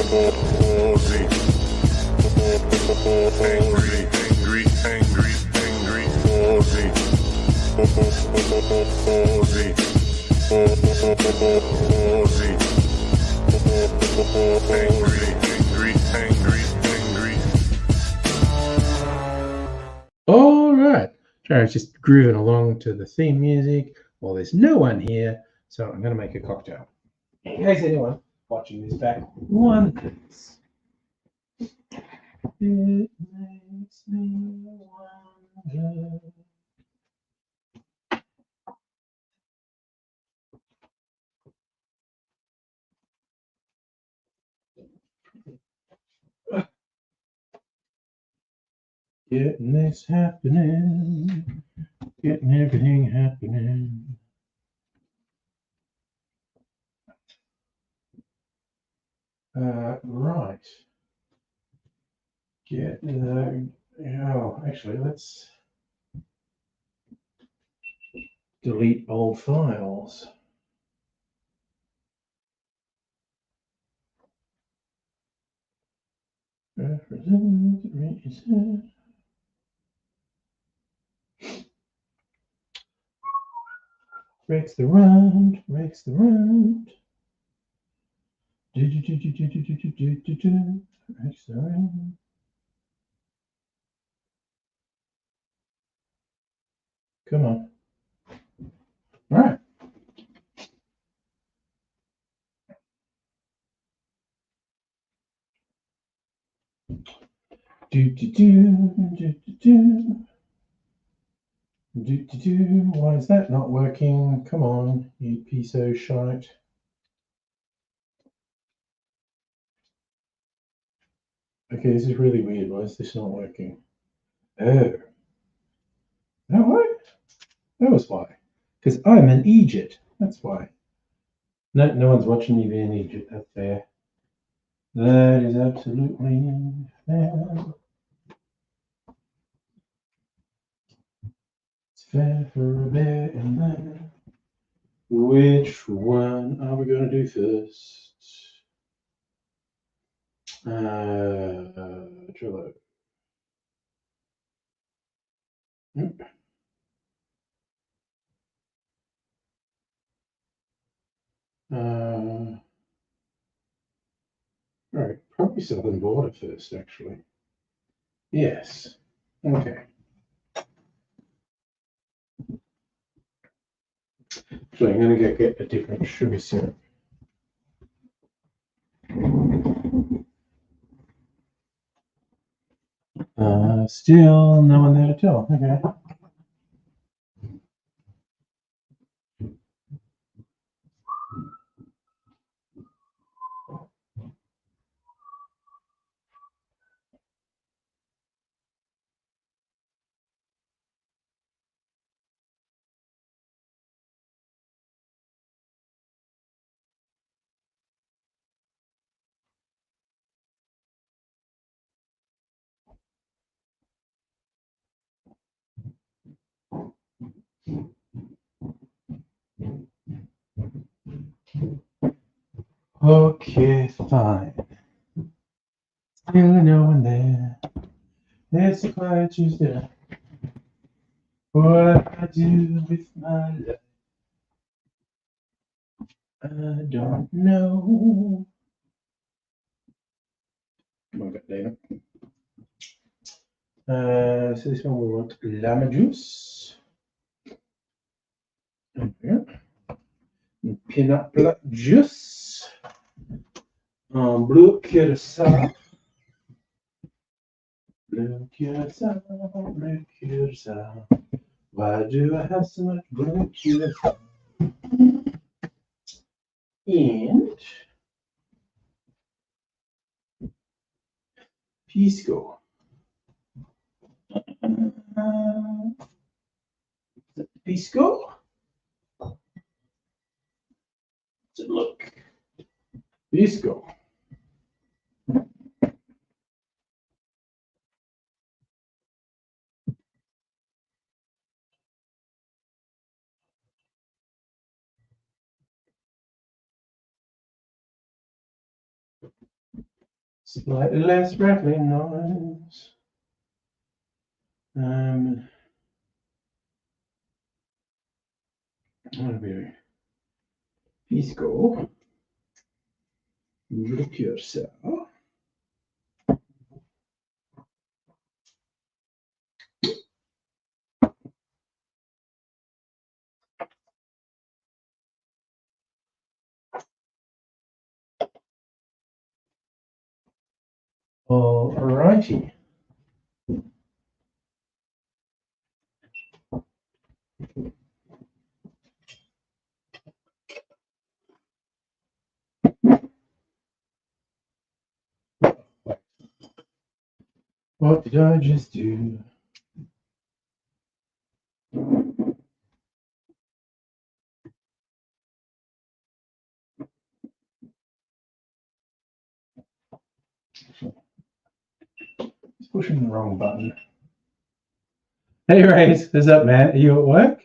All right, Jared's just grooving along to the theme music. Well, there's no one here, so I'm going to make a cocktail. In case anyone watching this back wonders. It makes me wonder. Getting this happening, getting everything happening. Right. Actually, let's delete old files. Breaks the round, breaks the round. Breaks the round. Come on. All right. Why is that not working? Come on, you piece of shite. Okay, this is really weird. Why is this not working? Oh. That why? That was why. Because I'm in Egypt. That's why. No, no one's watching me in Egypt. That's fair. That is absolutely fair. It's fair for a bear and man. Which one are we going to do first? Trello. Nope. All right, probably Southern Border first, actually. Yes. Okay. So I'm going to get a different sugar syrup. Still no one there to tell. Okay. Okay, fine. Still no one there. It's a quiet Tuesday. What I do with my life, I don't know. Come on, Dana. So this one we want llama juice. Okay. Peanut juice. Blue curacao. Blue curacao, blue curacao. Why do I have so much blue curacao? And Pisco. Pisco? Let's look. Pisco. Slightly less rattling noise. What be Pisco. Look yourself. All righty. What did I just do? It's pushing the wrong button. Hey, Race, what's up, man? Are you at work?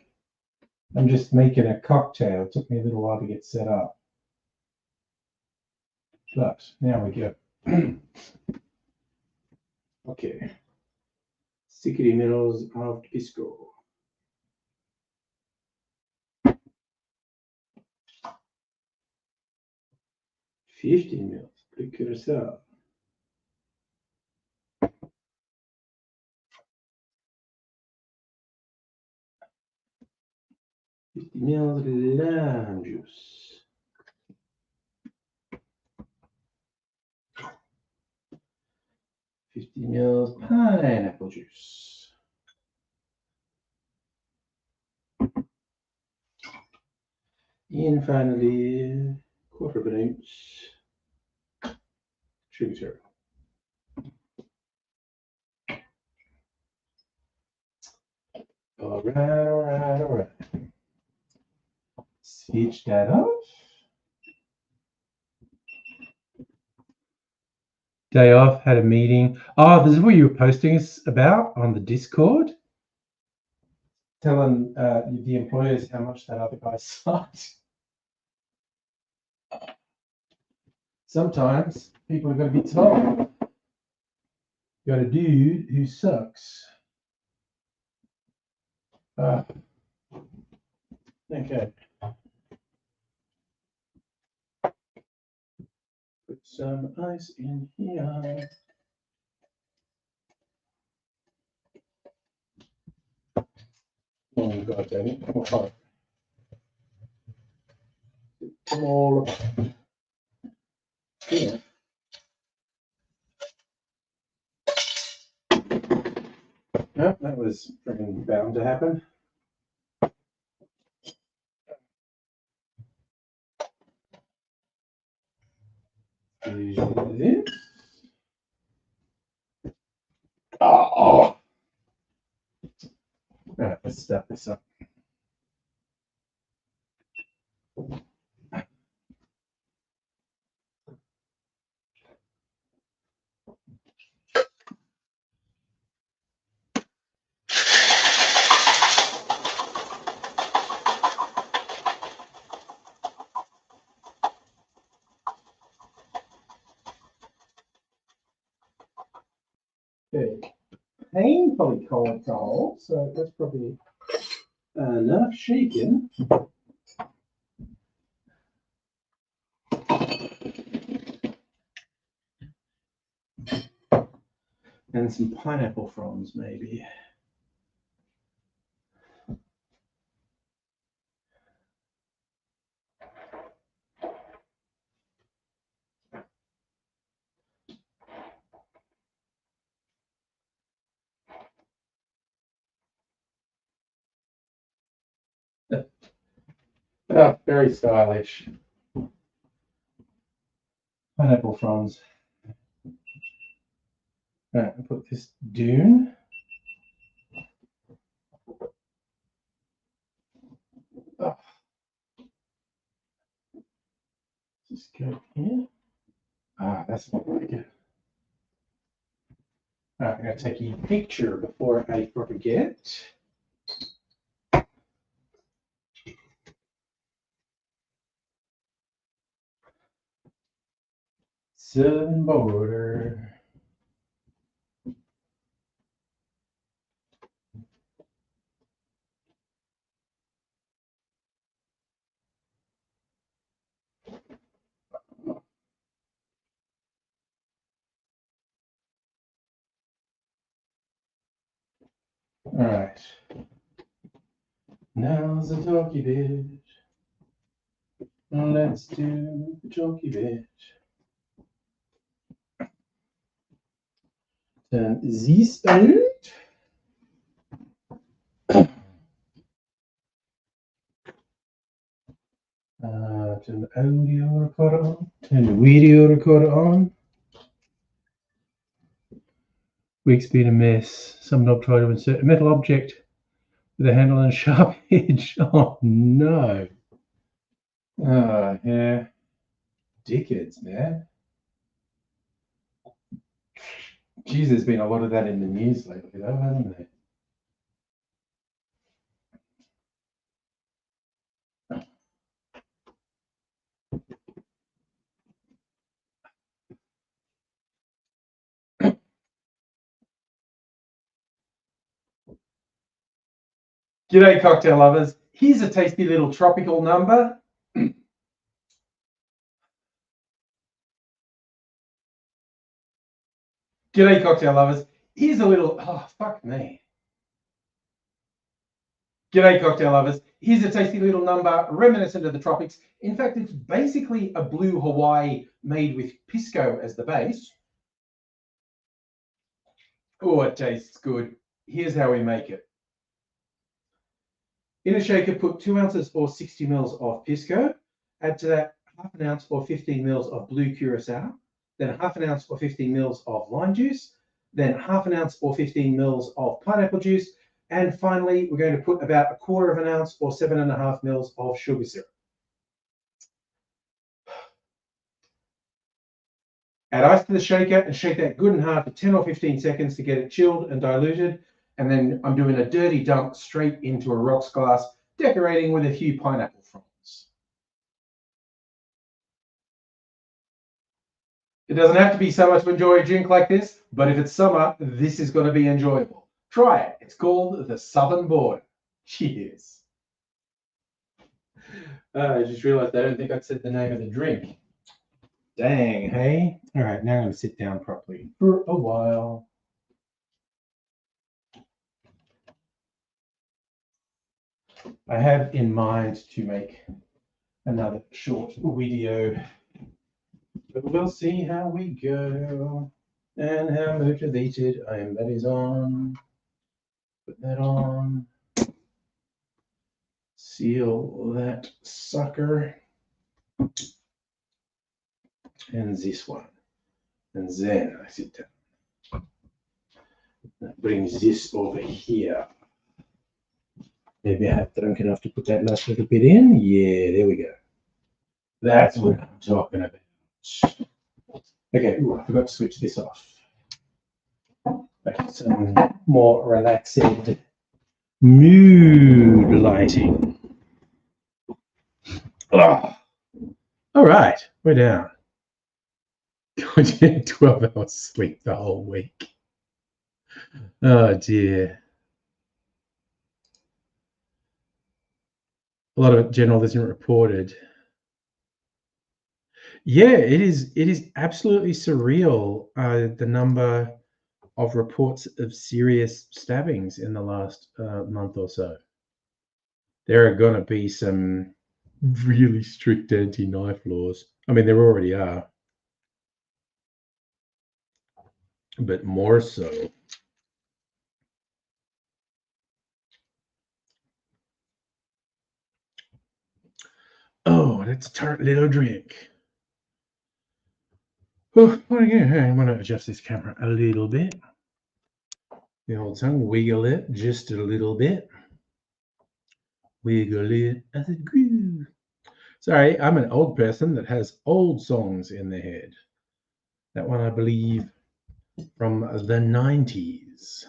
I'm just making a cocktail. It took me a little while to get set up. But now we go. Okay. Sticky Mills of Pisco. $15 mils. Look yourself. $50 mils lime juice. $50 mils pineapple juice. And finally, quarter of an ounce sugar. All right. Switch that off. Day off, had a meeting. Oh, this is what you were posting us about on the Discord. Telling the employers how much that other guy sucks. Sometimes people are going to be told. You got a dude who sucks. Okay. Put some ice in here. Oh, God, Danny. Oh. Come all here. No, that was freaking bound to happen. This. Oh. Right, let's step this up. Okay. Painfully cold to hold, so that's probably enough shaken. And some pineapple fronds, maybe. Oh, very stylish. Pineapple fronds. Right, I'll put this down. Oh. Just go here. Ah, that's not like it. All right, I'm gonna take a picture before I forget. southern border. All right. Now's the talkie bit. Let's do the talkie bit. Turn this out. Turn the audio recorder on. Turn the video recorder on. Week's been a mess. Some knob tried to insert a metal object with a handle and a sharp edge. Oh no. Oh yeah. Dickheads, man. Geez, there's been a lot of that in the news lately, though, hasn't there? G'day, cocktail lovers. Here's a tasty little tropical number. G'day, cocktail lovers. Here's a little. Oh, fuck me. G'day, cocktail lovers. Here's a tasty little number reminiscent of the tropics. In fact, it's basically a blue Hawaii made with pisco as the base. Oh, it tastes good. Here's how we make it. In a shaker, put 2 ounces or 60 mils of pisco. Add to that half an ounce or 15 mils of blue curacao. Then half an ounce or 15 mils of lime juice. Then half an ounce or 15 mils of pineapple juice. And finally, we're going to put about 1/4 ounce or 7.5 mils of sugar syrup. Add ice to the shaker and shake that good and hard for 10 or 15 seconds to get it chilled and diluted. And then I'm doing a dirty dump straight into a rocks glass, decorating with a few pineapple fronds. It doesn't have to be so much to enjoy a drink like this, but if it's summer, this is going to be enjoyable. Try it. It's called the Southern Border. Cheers. I just realized I don't think I said the name of the drink. Dang, hey? All right, now I'm going to sit down properly for a while. I have in mind to make another short video, but we'll see how we go and how motivated I am. That is on. Put that on. Seal that sucker. And this one. And then I sit down. That brings this over here. Maybe I have drunk enough to put that last little bit in. Yeah, there we go. That's what I'm talking about. Okay, ooh, I forgot to switch this off. Back to some more relaxing mood lighting. Oh. All right, we're down. 12 hours sleep the whole week. Oh dear. A lot of it, General, isn't reported. Yeah, it is. It is absolutely surreal. The number of reports of serious stabbings in the last month or so. There are going to be some really strict anti-knife laws. I mean, there already are, but more so. Oh, that's a tart little drink. Oh, again, I'm going to adjust this camera a little bit. The old tongue, wiggle it just a little bit. Wiggle it as it grew. Sorry, I'm an old person that has old songs in their head. That one, I believe, from the 90s.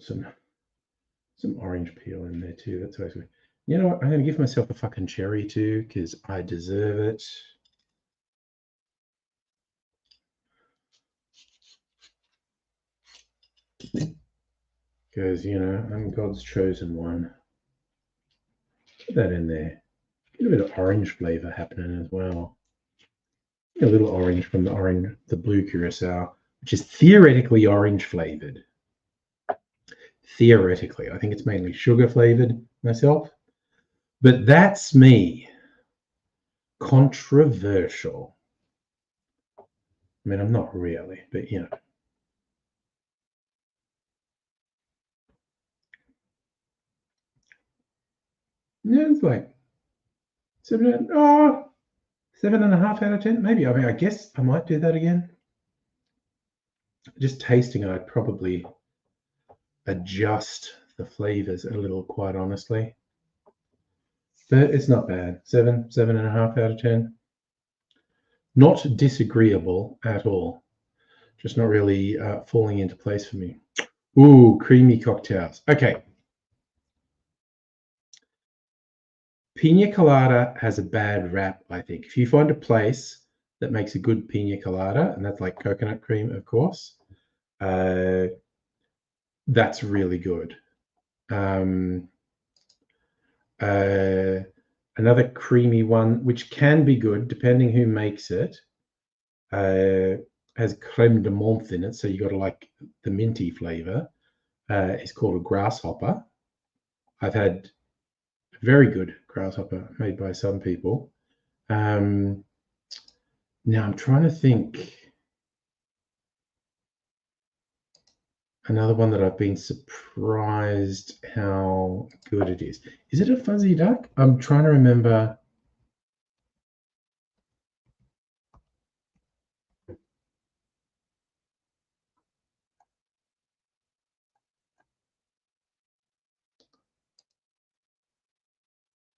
some orange peel in there too. That's always good. You know what? I'm going to give myself a fucking cherry too because I deserve it. Because, you know, I'm God's chosen one. Put that in there. Get a bit of orange flavor happening as well. A little orange from the blue curacao, which is theoretically orange flavored. Theoretically, I think it's mainly sugar flavored myself, but that's me. Controversial. I mean, I'm not really, but you know. Yeah, it's like 7.5 out of 10, maybe. I mean, I guess I might do that again. Just tasting it, I'd probably adjust the flavors a little, quite honestly. But it's not bad. 7.5 out of 10. Not disagreeable at all. Just not really falling into place for me. Ooh, creamy cocktails. Okay. Pina colada has a bad rap, I think. If you find a place that makes a good pina colada, and that's like coconut cream, of course, that's really good. Another creamy one, which can be good depending who makes it, has creme de menthe in it, so you got to like the minty flavor. It's called a grasshopper. I've had very good grasshopper made by some people. Now I'm trying to think. Another one that I've been surprised how good it is. Is it a fuzzy duck? I'm trying to remember.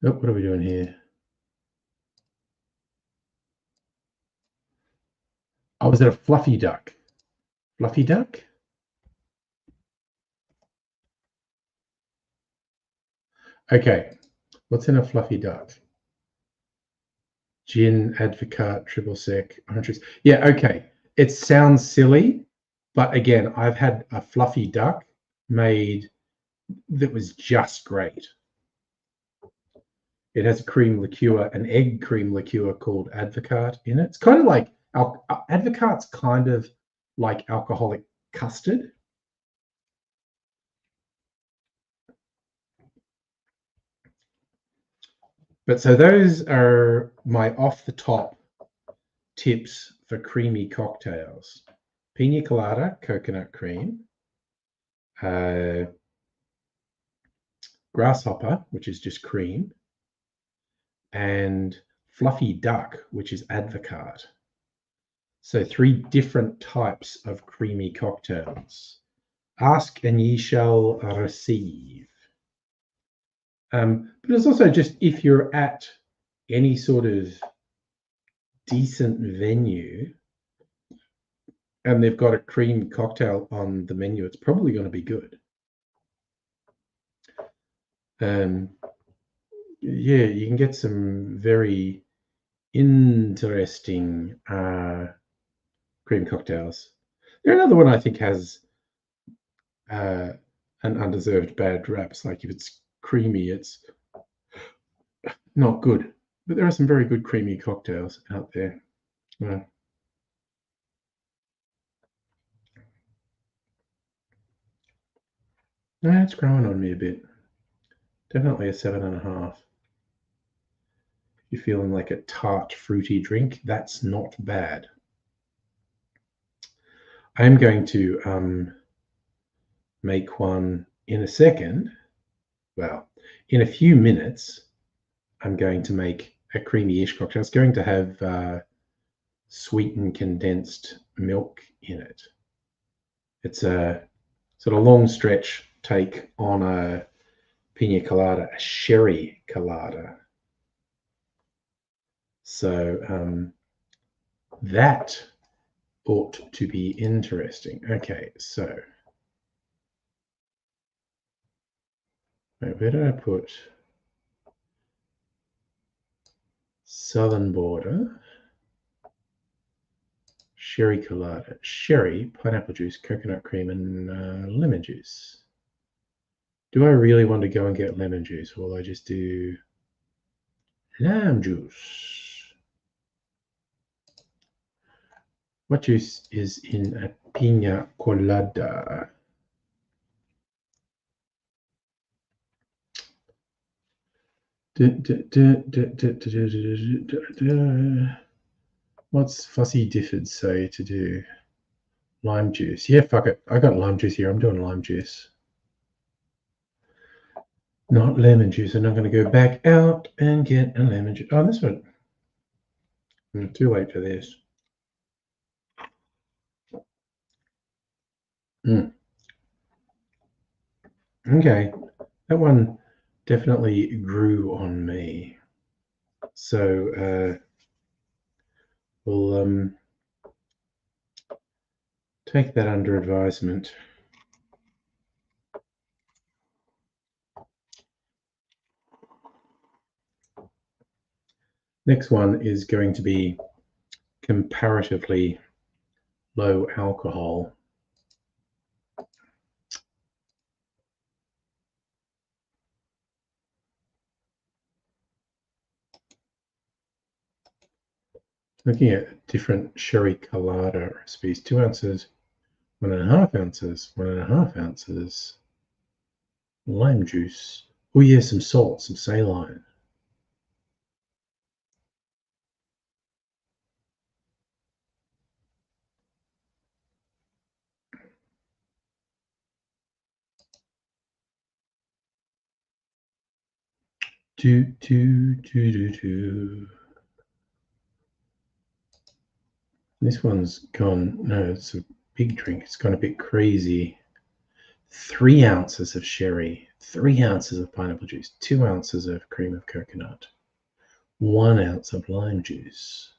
Oh, what are we doing here? Oh, is it a fluffy duck? Fluffy duck? Okay. What's in a fluffy duck? Gin, Advocaat, triple sec, orange juice. Yeah, okay. It sounds silly, but again, I've had a fluffy duck made that was just great. It has a cream liqueur, an egg cream liqueur called Advocaat in it. It's kind of like Advocaat's kind of like alcoholic custard. But so those are my off the top tips for creamy cocktails. Pina colada, coconut cream, grasshopper, which is just cream, and fluffy duck, which is Advocaat. So 3 different types of creamy cocktails. Ask and ye shall receive. But it's also just if you're at any sort of decent venue and they've got a cream cocktail on the menu, it's probably going to be good. Yeah, you can get some very interesting cream cocktails. There's another one I think has an undeserved bad raps. Like if it's creamy, it's not good. But there are some very good creamy cocktails out there. Yeah. No, it's growing on me a bit. Definitely a 7.5. If you're feeling like a tart, fruity drink, that's not bad. I'm going to make one in a second. Well, in a few minutes, I'm going to make a creamy-ish cocktail. It's going to have sweetened condensed milk in it. It's a sort of long stretch take on a pina colada, a sherry colada. So that ought to be interesting. Okay, so Right, where did I put Southern Border? Sherry colada, sherry, pineapple juice, coconut cream, and lemon juice. Do I really want to go and get lemon juice, or will I just do lime juice? What juice is in a pina colada? What's Fussy Difford say to do? Lime juice. Yeah, fuck it. I got lime juice here. I'm doing lime juice. Not lemon juice. I'm not going to go back out and get a lemon juice. Oh, this one. Too late for this. Okay. That one definitely grew on me. So we'll take that under advisement. Next one is going to be comparatively low alcohol. Looking at different sherry colada recipes, 2 ounces, 1.5 ounces, 1.5 ounces, lime juice. Oh yeah, some salt, some saline. This one's gone, no, it's a big drink. It's gone a bit crazy. 3 ounces of sherry, 3 ounces of pineapple juice, 2 ounces of cream of coconut, 1 ounce of lime juice.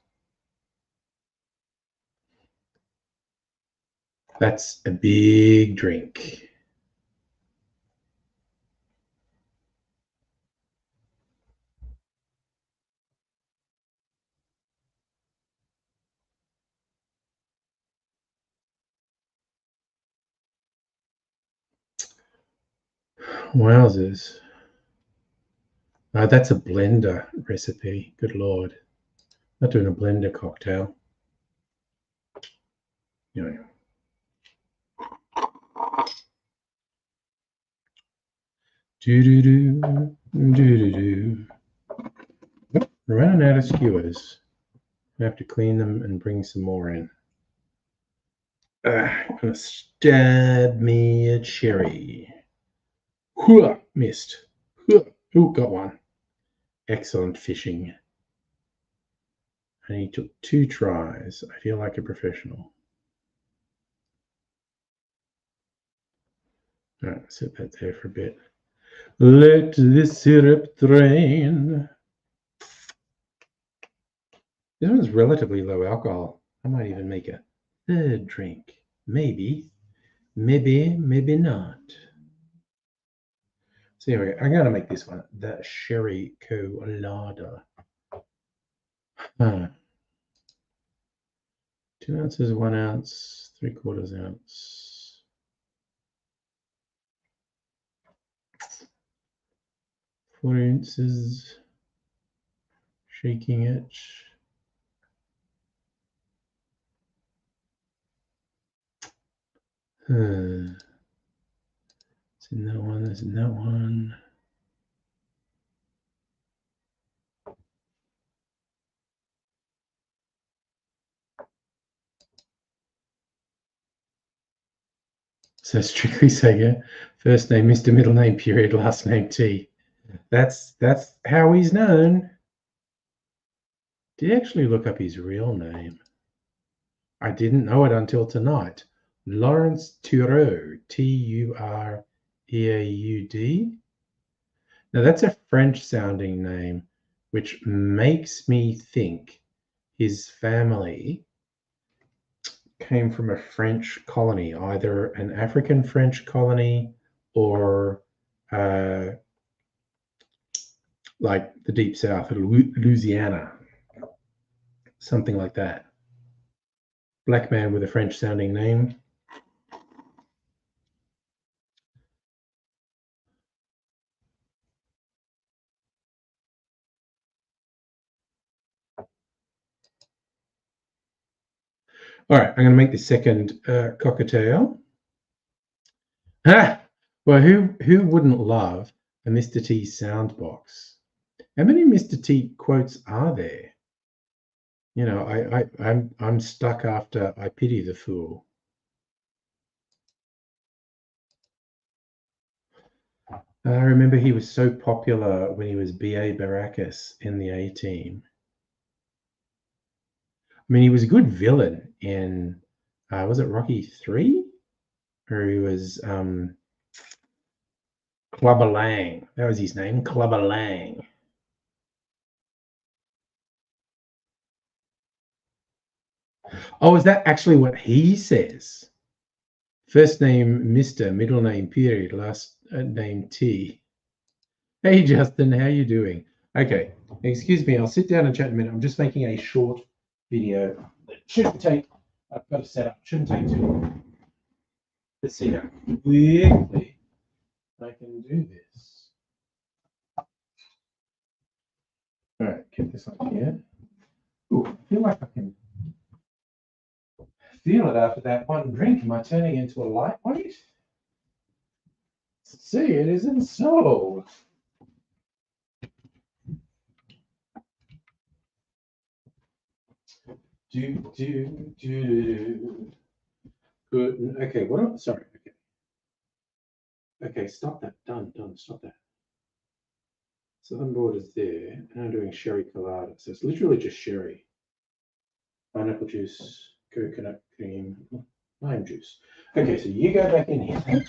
That's a big drink. Wowzers. Oh, that's a blender recipe. Good Lord. Not doing a blender cocktail. Anyway. Running out of skewers. I have to clean them and bring some more in. Gonna stab me a cherry. Missed. Ooh, got one. Excellent fishing. And he took 2 tries. I feel like a professional. All right, set that there for a bit. Let the syrup drain. This one's relatively low alcohol. I might even make a 3rd drink. Maybe, maybe not. So anyway, I'm going to make this one, the sherry colada. 2 ounces, 1 ounce, 3/4 ounce. 4 ounces. Shaking it. It's in that one, it's in that one. So Strictly Sega, first name Mr. Middle name period, last name T. That's how he's known. Did he actually look up his real name? I didn't know it until tonight. Lawrence Tureaud, Tureaud. Now that's a French sounding name, which makes me think his family came from a French colony, either an African French colony or like the Deep South, Louisiana, something like that. Black man with a French sounding name. All right, I'm going to make the second cockatiel. Ah, well, who wouldn't love a Mr. T soundbox? How many Mr. T quotes are there? You know, I'm stuck after I pity the fool. I remember he was so popular when he was B.A. Baracus in the A-Team. I mean, he was a good villain in, was it Rocky 3? Or he was Clubber Lang. That was his name, Clubber Lang. Oh, is that actually what he says? First name Mr., middle name period, last name T. Hey, Justin, how you doing? Okay, excuse me, I'll sit down and chat in a minute. I'm just making a short video. It shouldn't take, I've got to set up, shouldn't take too long. Let's see how quickly I can do this. All right, get this on here. Ooh, I feel like I can feel it after that one drink. Am I turning into a lightweight? See, it isn't so. Good. Okay, what? Sorry. Okay. Okay, stop that. Done. Stop that. Southern Border's there, and I'm doing sherry colada. So it's literally just sherry. Pineapple juice, coconut cream, lime juice. Okay, so you go back in here.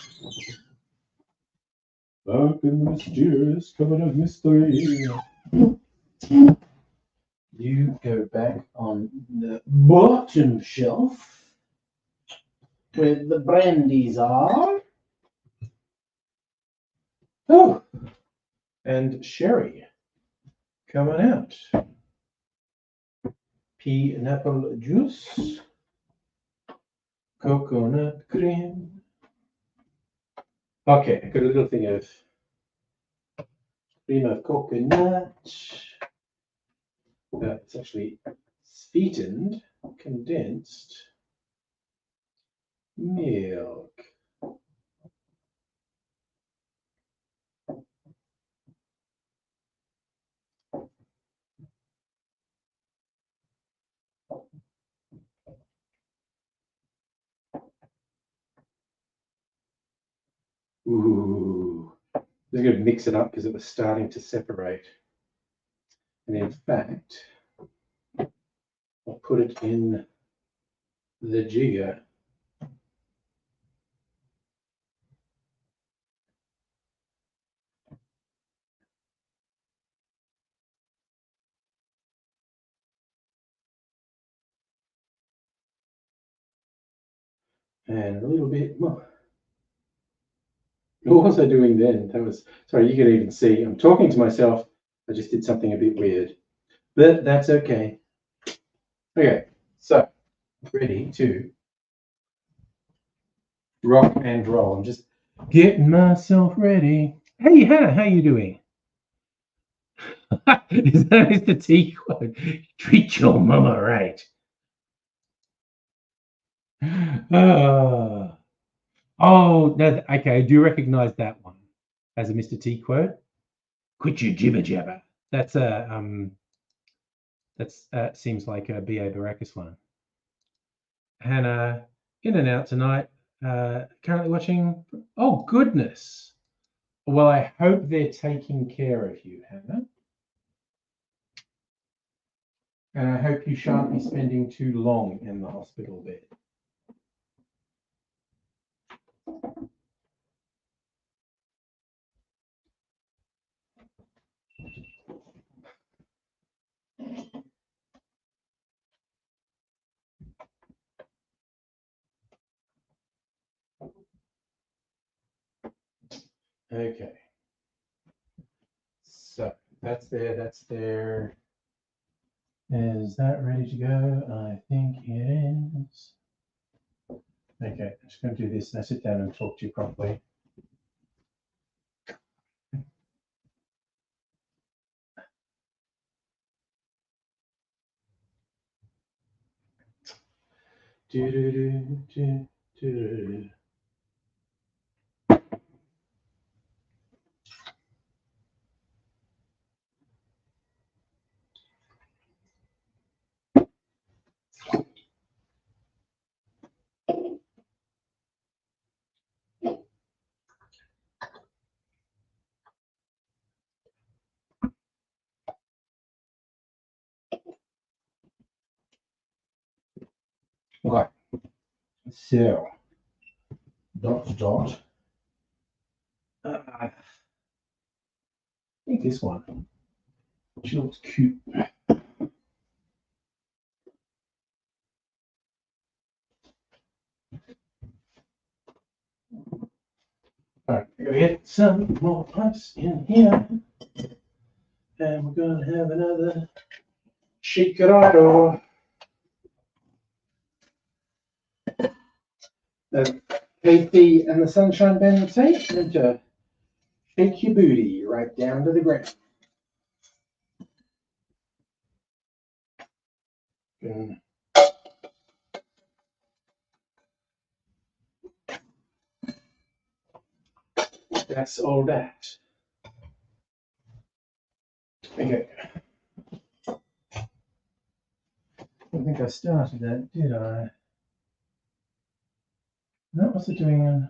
Dark and mysterious, covered of mystery. You go back on the bottom shelf where the brandies are. Oh, and sherry coming out. Pineapple juice, coconut cream. Okay, I got a little thing of cream of coconut. It's actually sweetened, condensed milk. Ooh, I'm going to mix it up because it was starting to separate. And in fact, I'll put it in the jigger. And a little bit more. What was I doing then? That was, sorry, you can even see, I'm talking to myself. I just did something a bit weird, but that's okay. Okay, so ready to rock and roll. I'm just getting myself ready. Hey, Hannah, how you doing? Is that Mr. T quote? Treat your mama right. Oh, no, okay. I do recognize that one as a Mr. T quote. Quit your jibber jabber. That's a seems like a B.A. Baracus one. Hannah, in and out tonight. Currently watching. Oh goodness. Well, I hope they're taking care of you, Hannah. And I hope you shan't be spending too long in the hospital bed. Okay. So That's there, that's there. Is that ready to go? I think it is. Okay, I'm just going to do this and I sit down and talk to you properly. Do, do, do, do, do. Okay, so dot. I think this one. She looks cute. All right, I gotta get some more pipes in here, and we're gonna have another shakerado. The KP and the Sunshine Band would say, and to shake your booty right down to the ground. And that's all that. Okay. I think I started that, did I? No, what's it doing?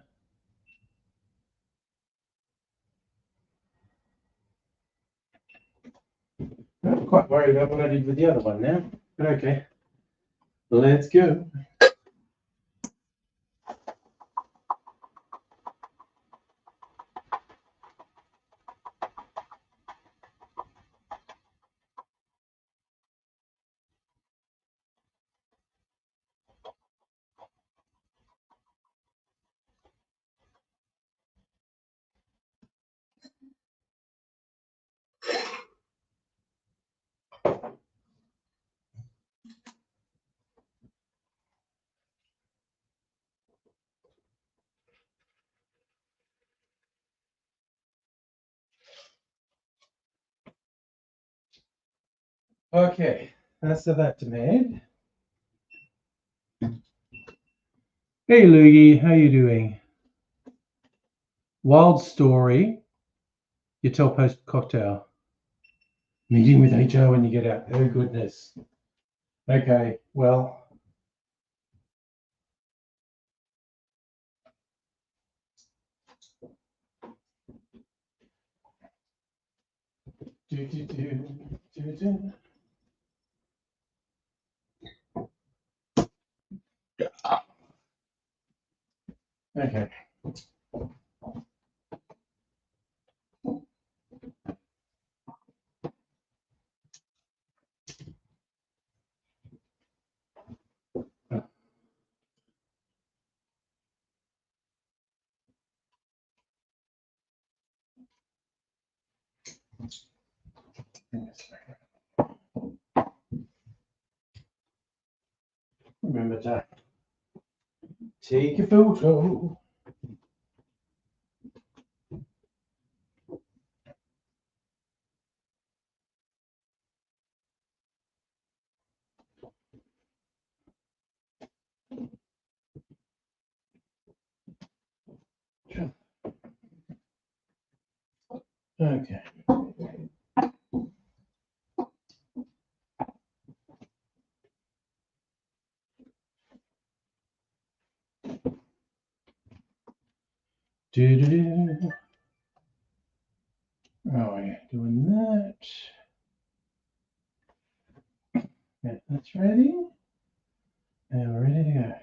Not quite worried about what I did with the other one now, but okay. Let's go. Okay, that's that made. Hey Luigi, how you doing? Wild story. You tell post cocktail. Meeting with HR when you get out. Oh goodness. Okay, well. Okay. Remember to take a photo. Okay. Do-do-do. Oh, yeah, doing that. Yeah, that's ready. And we're ready to go.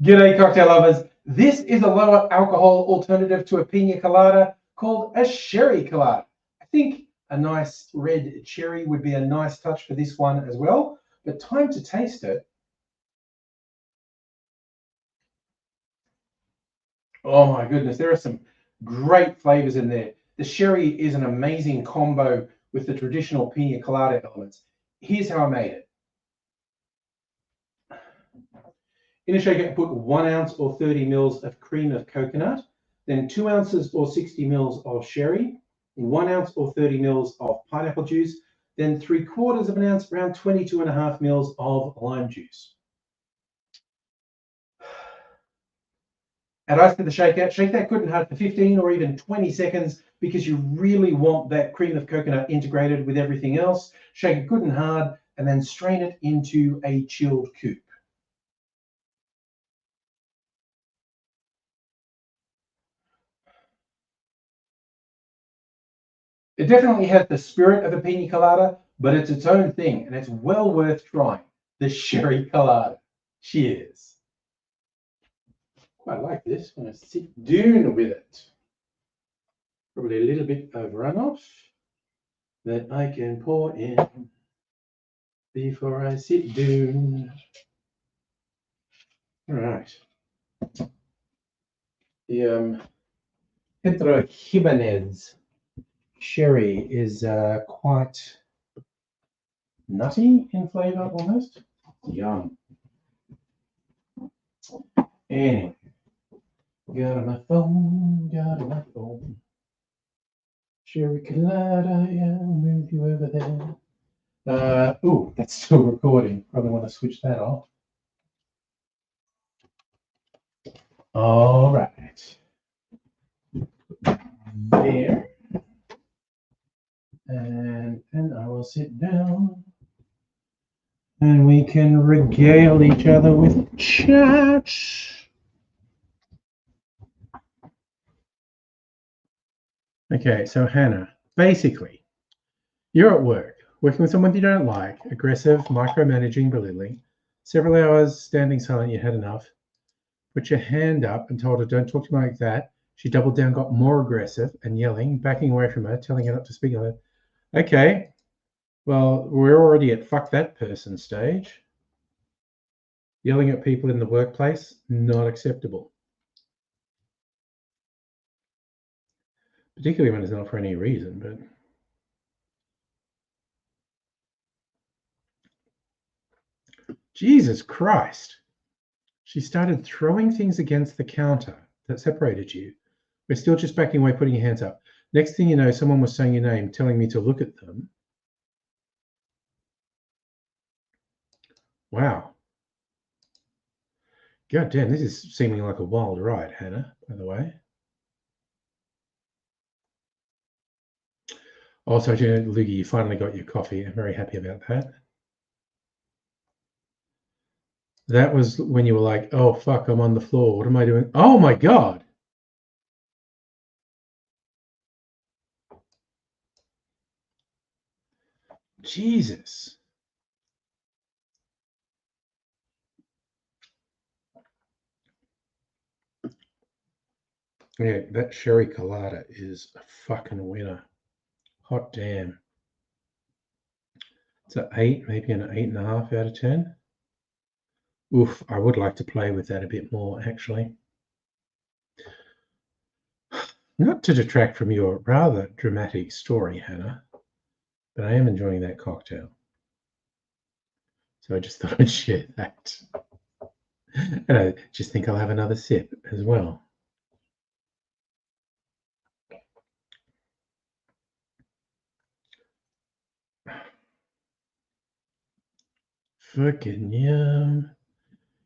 G'day, cocktail lovers. This is a lower alcohol alternative to a pina colada called a sherry colada. I think a nice red cherry would be a nice touch for this one as well. But time to taste it. Oh my goodness, there are some great flavors in there. The sherry is an amazing combo with the traditional pina colada elements. Here's how I made it. In a shaker, I put 1 ounce or 30 mils of cream of coconut, then 2 ounces or 60 mils of sherry, 1 ounce or 30 mils of pineapple juice, then 3/4 of an ounce, around 22.5 mils of lime juice. Add ice to the shaker. Shake that good and hard for 15 or even 20 seconds because you really want that cream of coconut integrated with everything else. Shake it good and hard and then strain it into a chilled coupe. It definitely has the spirit of a pina colada, but it's its own thing and it's well worth trying. The sherry colada. Cheers. Quite like this. I'm going to sit down with it. Probably a little bit of runoff that I can pour in before I sit down. All right. The Pedro Jimenez sherry is quite nutty in flavor almost. Yum. Anyway, got my phone. Sherry colada, yeah, move you over there. Oh, that's still recording. Probably want to switch that off. All right. There. And then I will sit down and we can regale each other with chat. Okay, so Hannah, basically, you're at work, working with someone you don't like, aggressive, micromanaging, belittling. Several hours standing silent, you had enough. Put your hand up and told her, don't talk to me like that. She doubled down, got more aggressive and yelling, backing away from her, telling her not to speak on it. Okay, well, we're already at fuck that person stage. Yelling at people in the workplace, not acceptable. Particularly when it's not for any reason, but Jesus Christ. She started throwing things against the counter that separated you. We're still just backing away, putting your hands up. Next thing you know, someone was saying your name, telling me to look at them. Wow. God damn, this is seeming like a wild ride, Hannah, by the way. Also, Lugie, you finally got your coffee. I'm very happy about that. That was when you were like, oh, fuck, I'm on the floor. What am I doing? Oh, my God. Jesus. Yeah, that sherry colada is a fucking winner. Hot damn. It's an 8, maybe an 8.5 out of 10. Oof, I would like to play with that a bit more, actually. Not to detract from your rather dramatic story, Hannah, but I am enjoying that cocktail. So I just thought I'd share that. And I just think I'll have another sip as well. Fucking yum.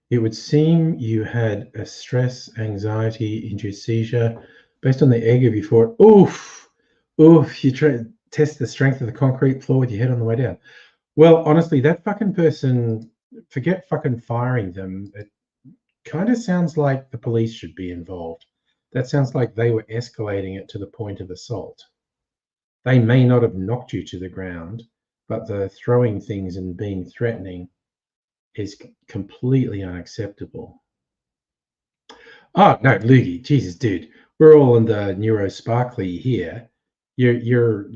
It would seem you had a stress, anxiety-induced seizure based on the egg of your foot. Oof! Oof! You try to test the strength of the concrete floor with your head on the way down. Well, honestly, that fucking person, forget fucking firing them. It kind of sounds like the police should be involved. That sounds like they were escalating it to the point of assault. They may not have knocked you to the ground, but the throwing things and being threatening is completely unacceptable. Oh no, Loogie, Jesus, dude, we're all in the neurosparkly here. You're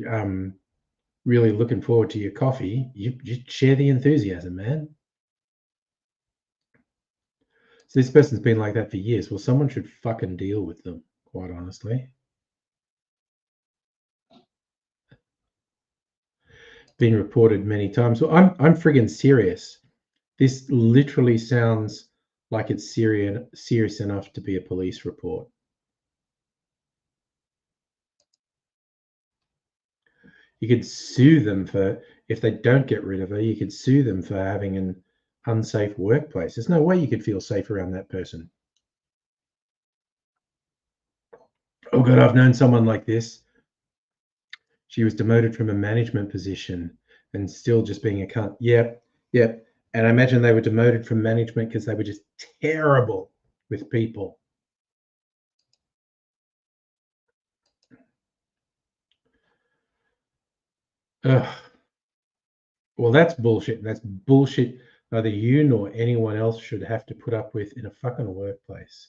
really looking forward to your coffee, you share the enthusiasm, man. So this person's been like that for years. Well, someone should fucking deal with them, quite honestly. Been reported many times. Well, I'm friggin' serious. This literally sounds like it's serious enough to be a police report. You could sue them for, if they don't get rid of her, you could sue them for having an unsafe workplace. There's no way you could feel safe around that person. Oh God, I've known someone like this. She was demoted from a management position and still just being a cunt. Yep. And I imagine they were demoted from management because they were just terrible with people. Ugh. Well, that's bullshit. That's bullshit neither you nor anyone else should have to put up with in a fucking workplace.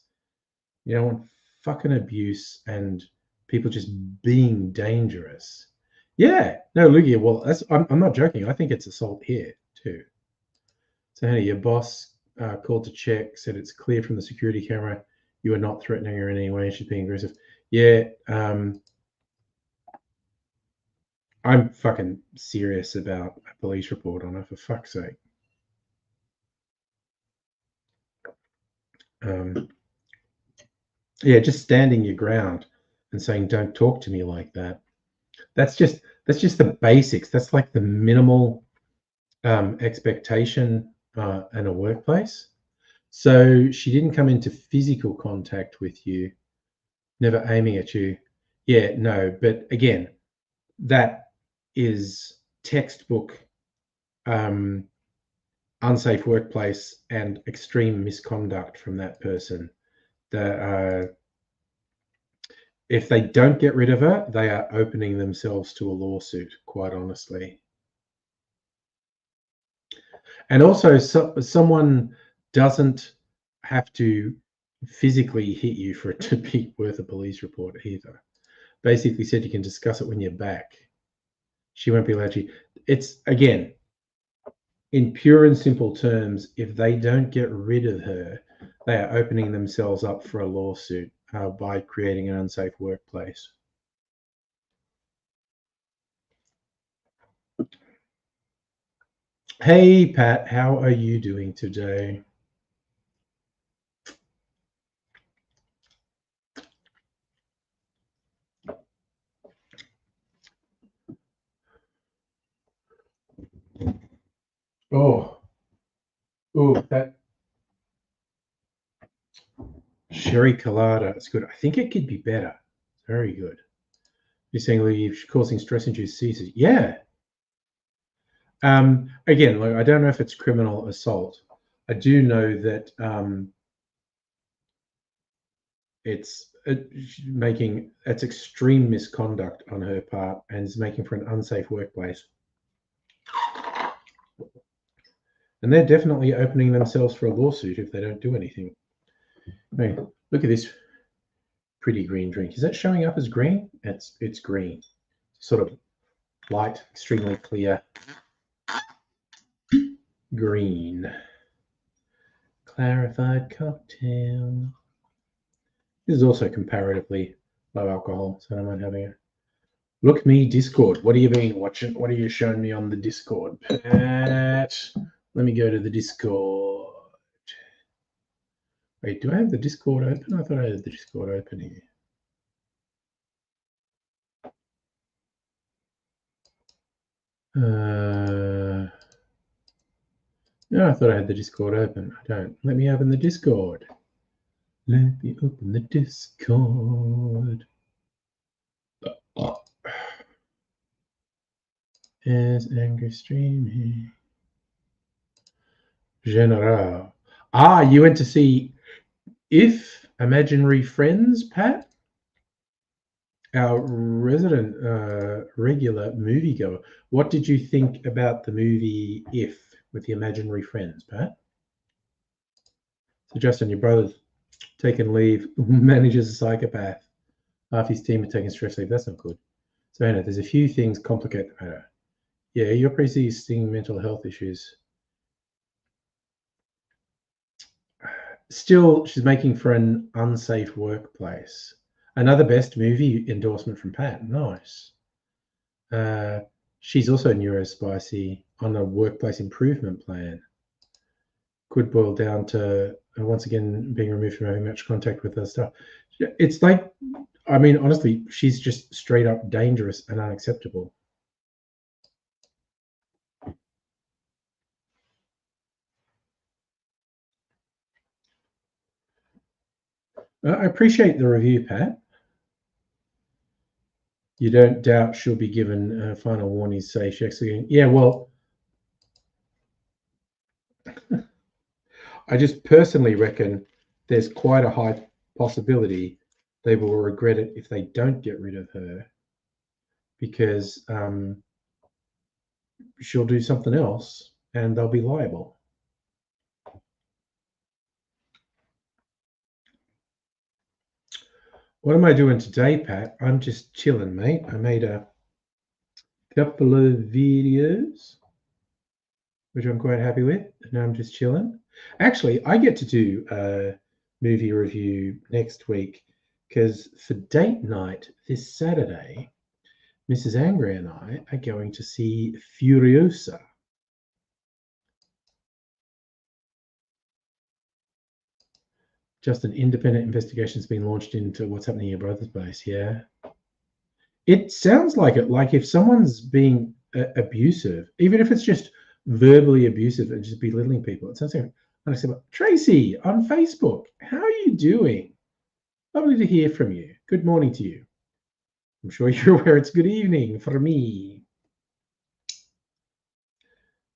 You don't want fucking abuse and people just being dangerous. Yeah, no, Lugia. Well, I'm not joking. I think it's assault here too. So, hey, your boss called to check, said it's clear from the security camera you are not threatening her in any way. She's being aggressive. Yeah, I'm fucking serious about a police report on her, for fuck's sake. Yeah, just standing your ground and saying, "Don't talk to me like that." That's just the basics. That's like the minimal expectation in a workplace. So she didn't come into physical contact with you, never aiming at you. Yeah, no, but again, that is textbook unsafe workplace and extreme misconduct from that person. If they don't get rid of her, they are opening themselves to a lawsuit, quite honestly. And also, someone doesn't have to physically hit you for it to be worth a police report either. Basically said you can discuss it when you're back. She won't be allowed to. It's, again, in pure and simple terms, if they don't get rid of her, they are opening themselves up for a lawsuit by creating an unsafe workplace. Hey, Pat, how are you doing today? Oh, that sherry colada. It's good. I think it could be better. Very good. You're saying leave causing stress-induced seizures. Yeah. Again, like, I don't know if it's criminal assault. I do know that it's extreme misconduct on her part and is making for an unsafe workplace. And they're definitely opening themselves for a lawsuit if they don't do anything. Hey, look at this pretty green drink. Is that showing up as green? It's green. Sort of light, extremely clear green. Clarified cocktail. This is also comparatively low alcohol, so I don't mind having it. Look me, Discord. What have you been watching? What are you showing me on the Discord, Pat? Let me go to the Discord. Wait, do I have the Discord open? I thought I had the Discord open here. No, I thought I had the Discord open. I don't. Let me open the Discord. Let me open the Discord. Is Angry streaming? General. Ah, you went to see If Imaginary Friends, Pat? Our resident regular moviegoer. What did you think about the movie If with the imaginary friends, Pat? So Justin, your brother's taken leave, manages a psychopath. Half his team are taking stress leave. That's not good. So Anna, there's a few things complicate the matter. Yeah, you're persisting mental health issues. Still, she's making for an unsafe workplace. Another best movie endorsement from Pat. Nice. She's also neurospicy on a workplace improvement plan. Could boil down to once again being removed from having much contact with her stuff. It's like, I mean, honestly, she's just straight up dangerous and unacceptable. I appreciate the review, Pat. You don't doubt she'll be given final warnings, say she actually. Yeah, well, I just personally reckon there's quite a high possibility they will regret it if they don't get rid of her, because she'll do something else and they'll be liable. What am I doing today, Pat? I'm just chilling, mate. I made a couple of videos, which I'm quite happy with. And I'm just chilling. Actually, I get to do a movie review next week because for date night this Saturday, Mrs. Angry and I are going to see Furiosa. Just an independent investigation has been launched into what's happening at your brother's place. Yeah. It sounds like it. Like if someone's being abusive, even if it's just verbally abusive and just belittling people, it sounds like unacceptable. Tracy on Facebook, how are you doing? Lovely to hear from you. Good morning to you. I'm sure you're aware it's good evening for me,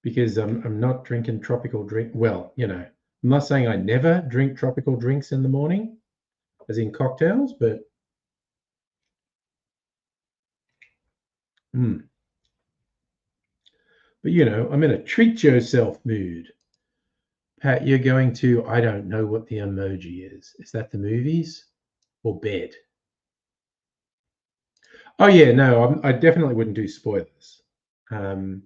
because I'm not drinking tropical drink. Well, you know, I'm not saying I never drink tropical drinks in the morning, as in cocktails, but but you know, I'm in a treat yourself mood. Pat, you're going to, I don't know what the emoji is. Is that the movies or bed? Oh yeah, no, I definitely wouldn't do spoilers. Bigger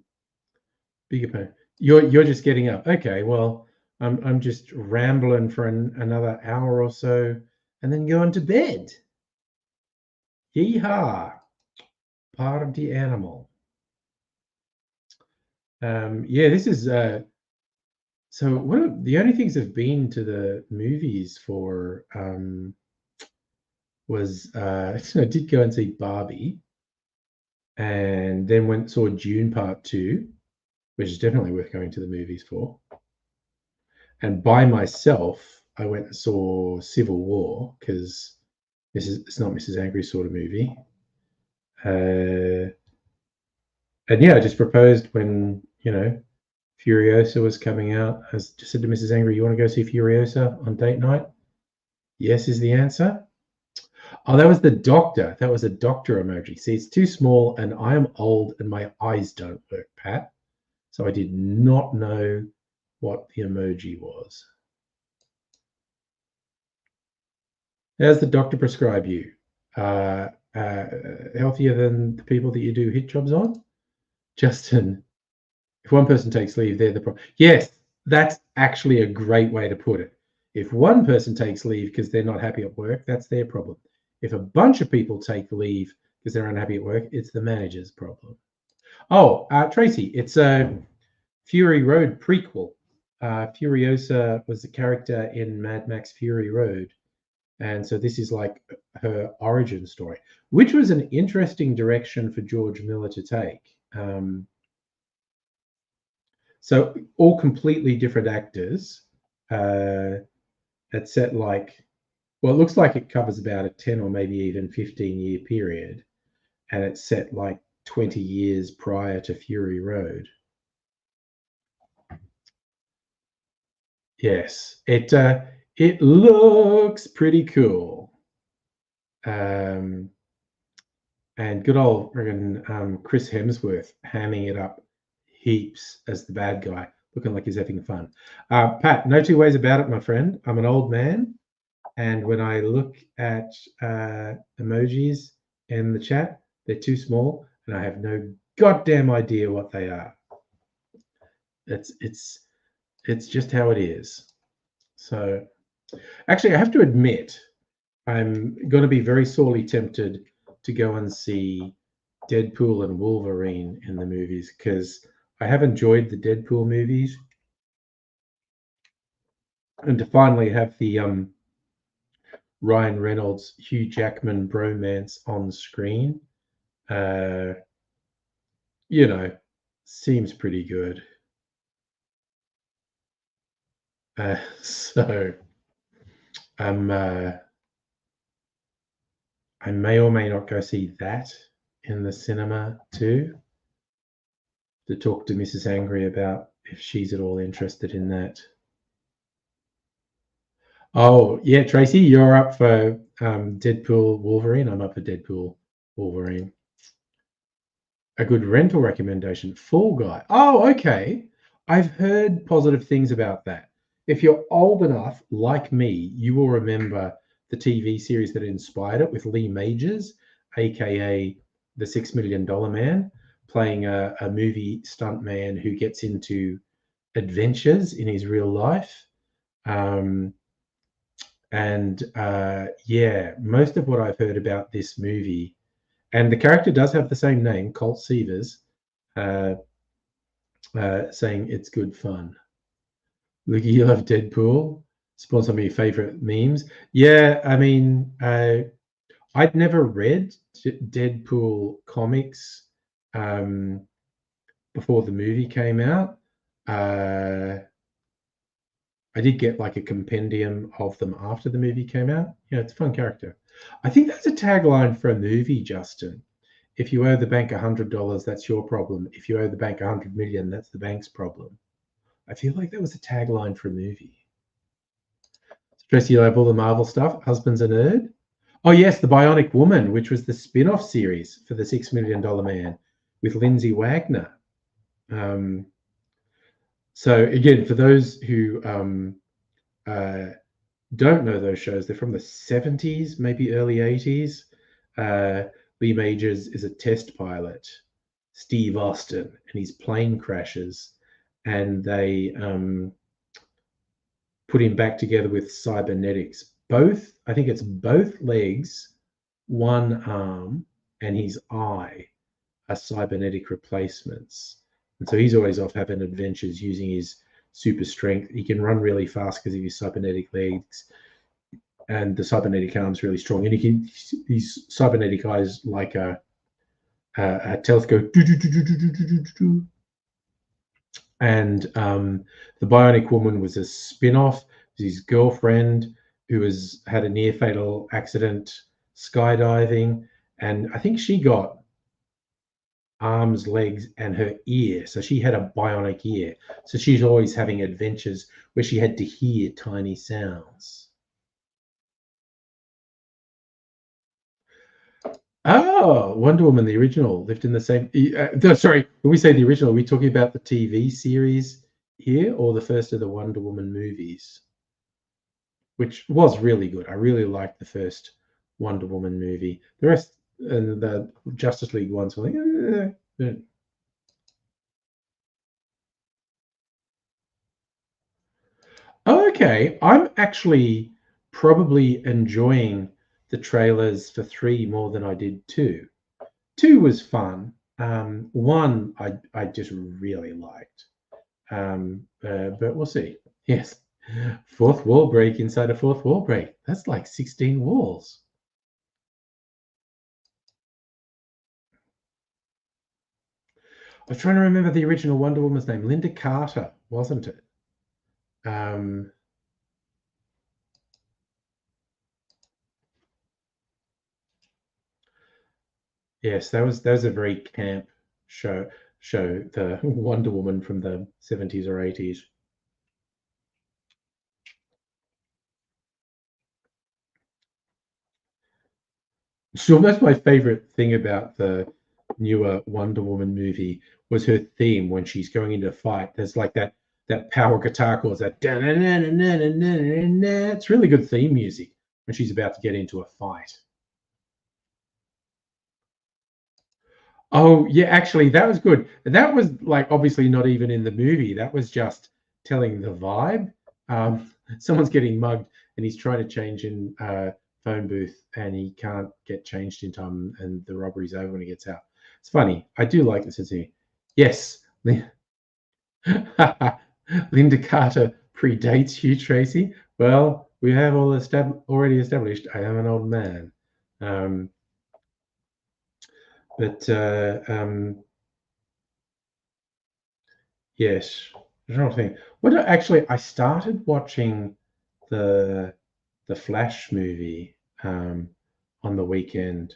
pain. You're just getting up. Okay, well, I'm just rambling for another hour or so, and then going to bed. Yeehaw! Party animal. Yeah, this is so one of the only things I've been to the movies for was I did go and see Barbie, and then saw Dune Part 2, which is definitely worth going to the movies for. And by myself, I went and saw Civil War because it's not Mrs. Angry's sort of movie. And yeah, I just proposed when, you know, Furiosa was coming out. I just said to Mrs. Angry, "You want to go see Furiosa on date night?" Yes is the answer. Oh, that was the doctor. That was a doctor emoji. See, it's too small, and I am old, and my eyes don't work, Pat. So I did not know what the emoji was. How's the doctor prescribe you? Healthier than the people that you do hit jobs on? Justin, if one person takes leave, they're the problem. Yes, that's actually a great way to put it. If one person takes leave because they're not happy at work, that's their problem. If a bunch of people take leave because they're unhappy at work, it's the manager's problem. Oh, Tracy, it's a Fury Road prequel. Furiosa was the character in Mad Max Fury Road. And so this is like her origin story, which was an interesting direction for George Miller to take. So all completely different actors. It's set like, well, it looks like it covers about a 10 or maybe even 15-year period. And it's set like 20 years prior to Fury Road. Yes, it looks pretty cool. And good old Chris Hemsworth hamming it up heaps as the bad guy, looking like he's having fun. Pat, no two ways about it, my friend. I'm an old man, and when I look at emojis in the chat, they're too small, and I have no goddamn idea what they are. It's just how it is. So actually, I have to admit, I'm going to be very sorely tempted to go and see Deadpool and Wolverine in the movies because I have enjoyed the Deadpool movies, and to finally have the Ryan Reynolds, Hugh Jackman bromance on screen, you know, seems pretty good. So I may or may not go see that in the cinema too, to talk to Mrs. Angry about if she's at all interested in that. Oh, yeah, Tracy, you're up for Deadpool Wolverine. I'm up for Deadpool Wolverine. A good rental recommendation, Fall Guy. Oh, okay. I've heard positive things about that. If you're old enough, like me, you will remember the TV series that inspired it with Lee Majors, aka the $6 Million Man, playing a movie stuntman who gets into adventures in his real life. Yeah, most of what I've heard about this movie, and the character does have the same name, Colt Seavers, saying it's good fun. Lucky, you love Deadpool. Spawn some of your favorite memes. Yeah, I mean, I'd never read Deadpool comics before the movie came out. I did get like a compendium of them after the movie came out. Yeah, it's a fun character. I think that's a tagline for a movie, Justin. If you owe the bank $100, that's your problem. If you owe the bank 100 million, that's the bank's problem. I feel like that was a tagline for a movie. Stress you love all the Marvel stuff. Husband's a nerd. Oh yes, the Bionic Woman, which was the spin-off series for the $6 Million Man with Lindsay Wagner. So again, for those who don't know those shows, they're from the 70s, maybe early 80s. Lee Majors is a test pilot, Steve Austin, and his plane crashes, and they put him back together with cybernetics. I think it's both legs, one arm, and his eye are cybernetic replacements. And so he's always off having adventures using his super strength. He can run really fast because of his cybernetic legs, and the cybernetic arm's really strong. And his cybernetic eyes like a telescope. And the Bionic Woman was a spin-off. His girlfriend who had a near fatal accident skydiving, and I think she got arms, legs, and her ear. So she had a bionic ear. So she's always having adventures where she had to hear tiny sounds. Oh, Wonder Woman, the original, lived in the same. Sorry, when we say the original, are we talking about the TV series here or the first of the Wonder Woman movies? Which was really good. I really liked the first Wonder Woman movie. The rest and the Justice League ones were like, Okay, I'm actually probably enjoying the trailers for 3 more than I did 2. 2 was fun. 1 I just really liked. But we'll see. Yes. Fourth wall break inside a fourth wall break. That's like 16 walls. I was trying to remember the original Wonder Woman's name. Linda Carter, wasn't it? Yes, that was a very camp show, the Wonder Woman from the 70s or 80s. So that's my favorite thing about the newer Wonder Woman movie was her theme when she's going into a fight. There's like that power guitar chords, that it's really good theme music when she's about to get into a fight. Oh, yeah, actually, that was good. That was like obviously not even in the movie. That was just telling the vibe. Someone's getting mugged and he's trying to change in phone booth and he can't get changed in time and the robbery's over when he gets out. It's funny. I do like this. Yes. Linda Carter predates you, Tracy. Well, we have already established I am an old man. But yes, I don't think. Actually, I started watching the Flash movie on the weekend,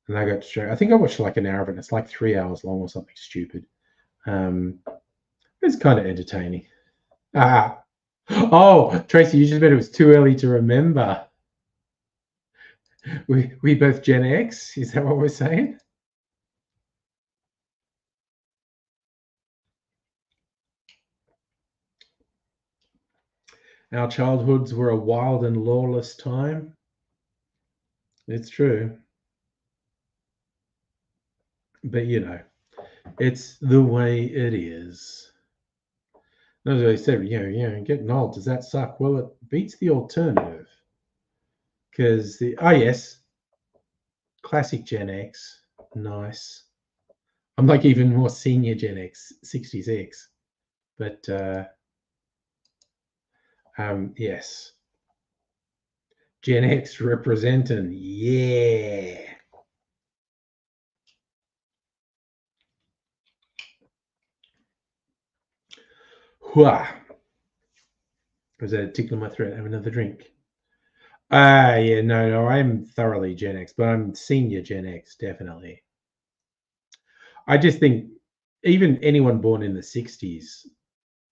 and I got to show. I think I watched like an hour of it. It's like 3 hours long or something stupid. It's kind of entertaining. Ah, oh, Tracy, you just bet it was too early to remember. We both Gen X. Is that what we're saying? Our childhoods were a wild and lawless time. It's true. But it's the way it is. As I said, getting old, does that suck? Well, it beats the alternative. Because yes, classic Gen X, nice. I'm like even more senior Gen X, 66. But yes. Gen X representing, yeah. Hua. Was that a tickle in my throat? Have another drink. Yeah, no, I'm thoroughly Gen X, but I'm senior Gen X, definitely. I just think even anyone born in the 60s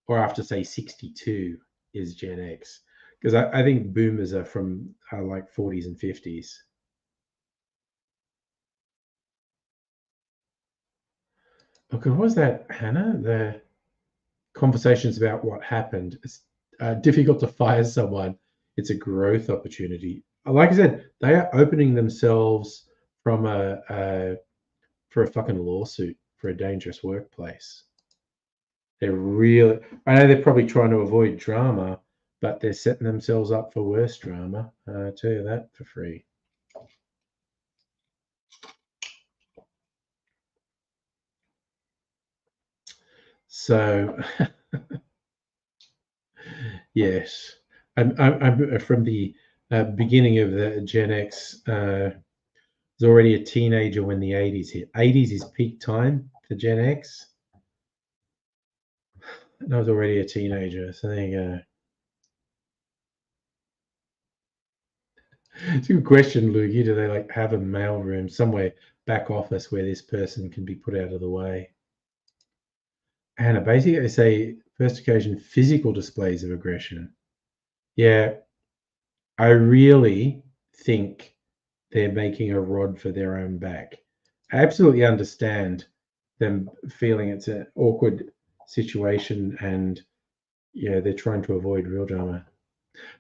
or after, say, 62 is Gen X. Because I think boomers are from like 40s and 50s. Okay, what was that, Hannah? The conversations about what happened. It's difficult to fire someone. It's a growth opportunity. Like I said, they are opening themselves from for a fucking lawsuit for a dangerous workplace. They're really. I know they're probably trying to avoid drama, but they're setting themselves up for worse drama. I tell you that for free. So, yes, I'm from the beginning of the Gen X. Was already a teenager when the 80s hit. 80s is peak time for Gen X. And I was already a teenager, so there you go. It's a good question, Lukey. Do they like have a mail room somewhere back office where this person can be put out of the way? Hannah, basically, they say first occasion physical displays of aggression. Yeah, I really think they're making a rod for their own back. I absolutely understand them feeling it's an awkward situation and they're trying to avoid real drama.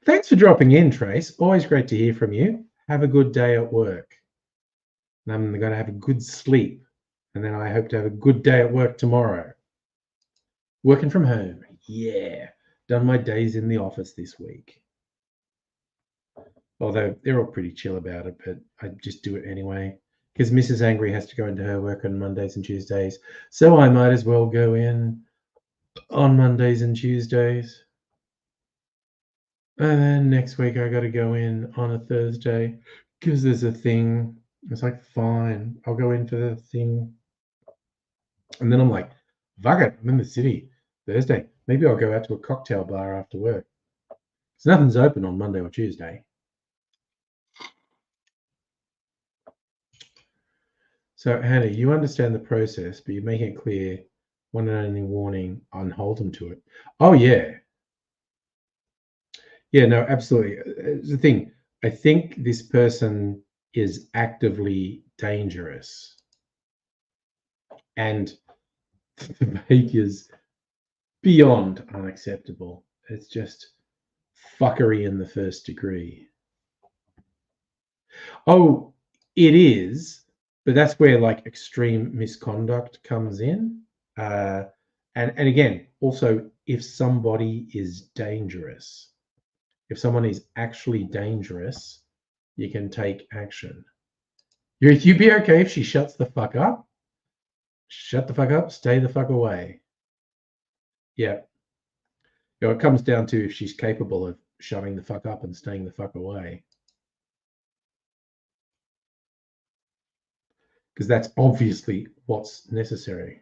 Thanks for dropping in, Trace. Always great to hear from you. Have a good day at work. I'm going to have a good sleep. And then I hope to have a good day at work tomorrow. Working from home. Yeah. Done my days in the office this week. Although they're all pretty chill about it, but I just do it anyway. Because Mrs. Angry has to go into her work on Mondays and Tuesdays. So I might as well go in on Mondays and Tuesdays. And then next week I got to go in on a Thursday because there's a thing. It's like, fine, I'll go in for the thing. And then I'm like, fuck it, I'm in the city Thursday. Maybe I'll go out to a cocktail bar after work. Because nothing's open on Monday or Tuesday. So, Hannah, you understand the process, but you make it clear one and only warning and hold them to it. Oh, yeah. Yeah, no, absolutely. It's the thing. I think this person is actively dangerous. And the behavior's beyond unacceptable. It's just fuckery in the first degree. Oh, it is, But that's where like extreme misconduct comes in. And again, also if somebody is dangerous, if someone is actually dangerous, you can take action. You'd be okay if she shuts the fuck up. Shut the fuck up, stay the fuck away. Yeah. It comes down to if she's capable of shutting the fuck up and staying the fuck away. Because that's obviously what's necessary.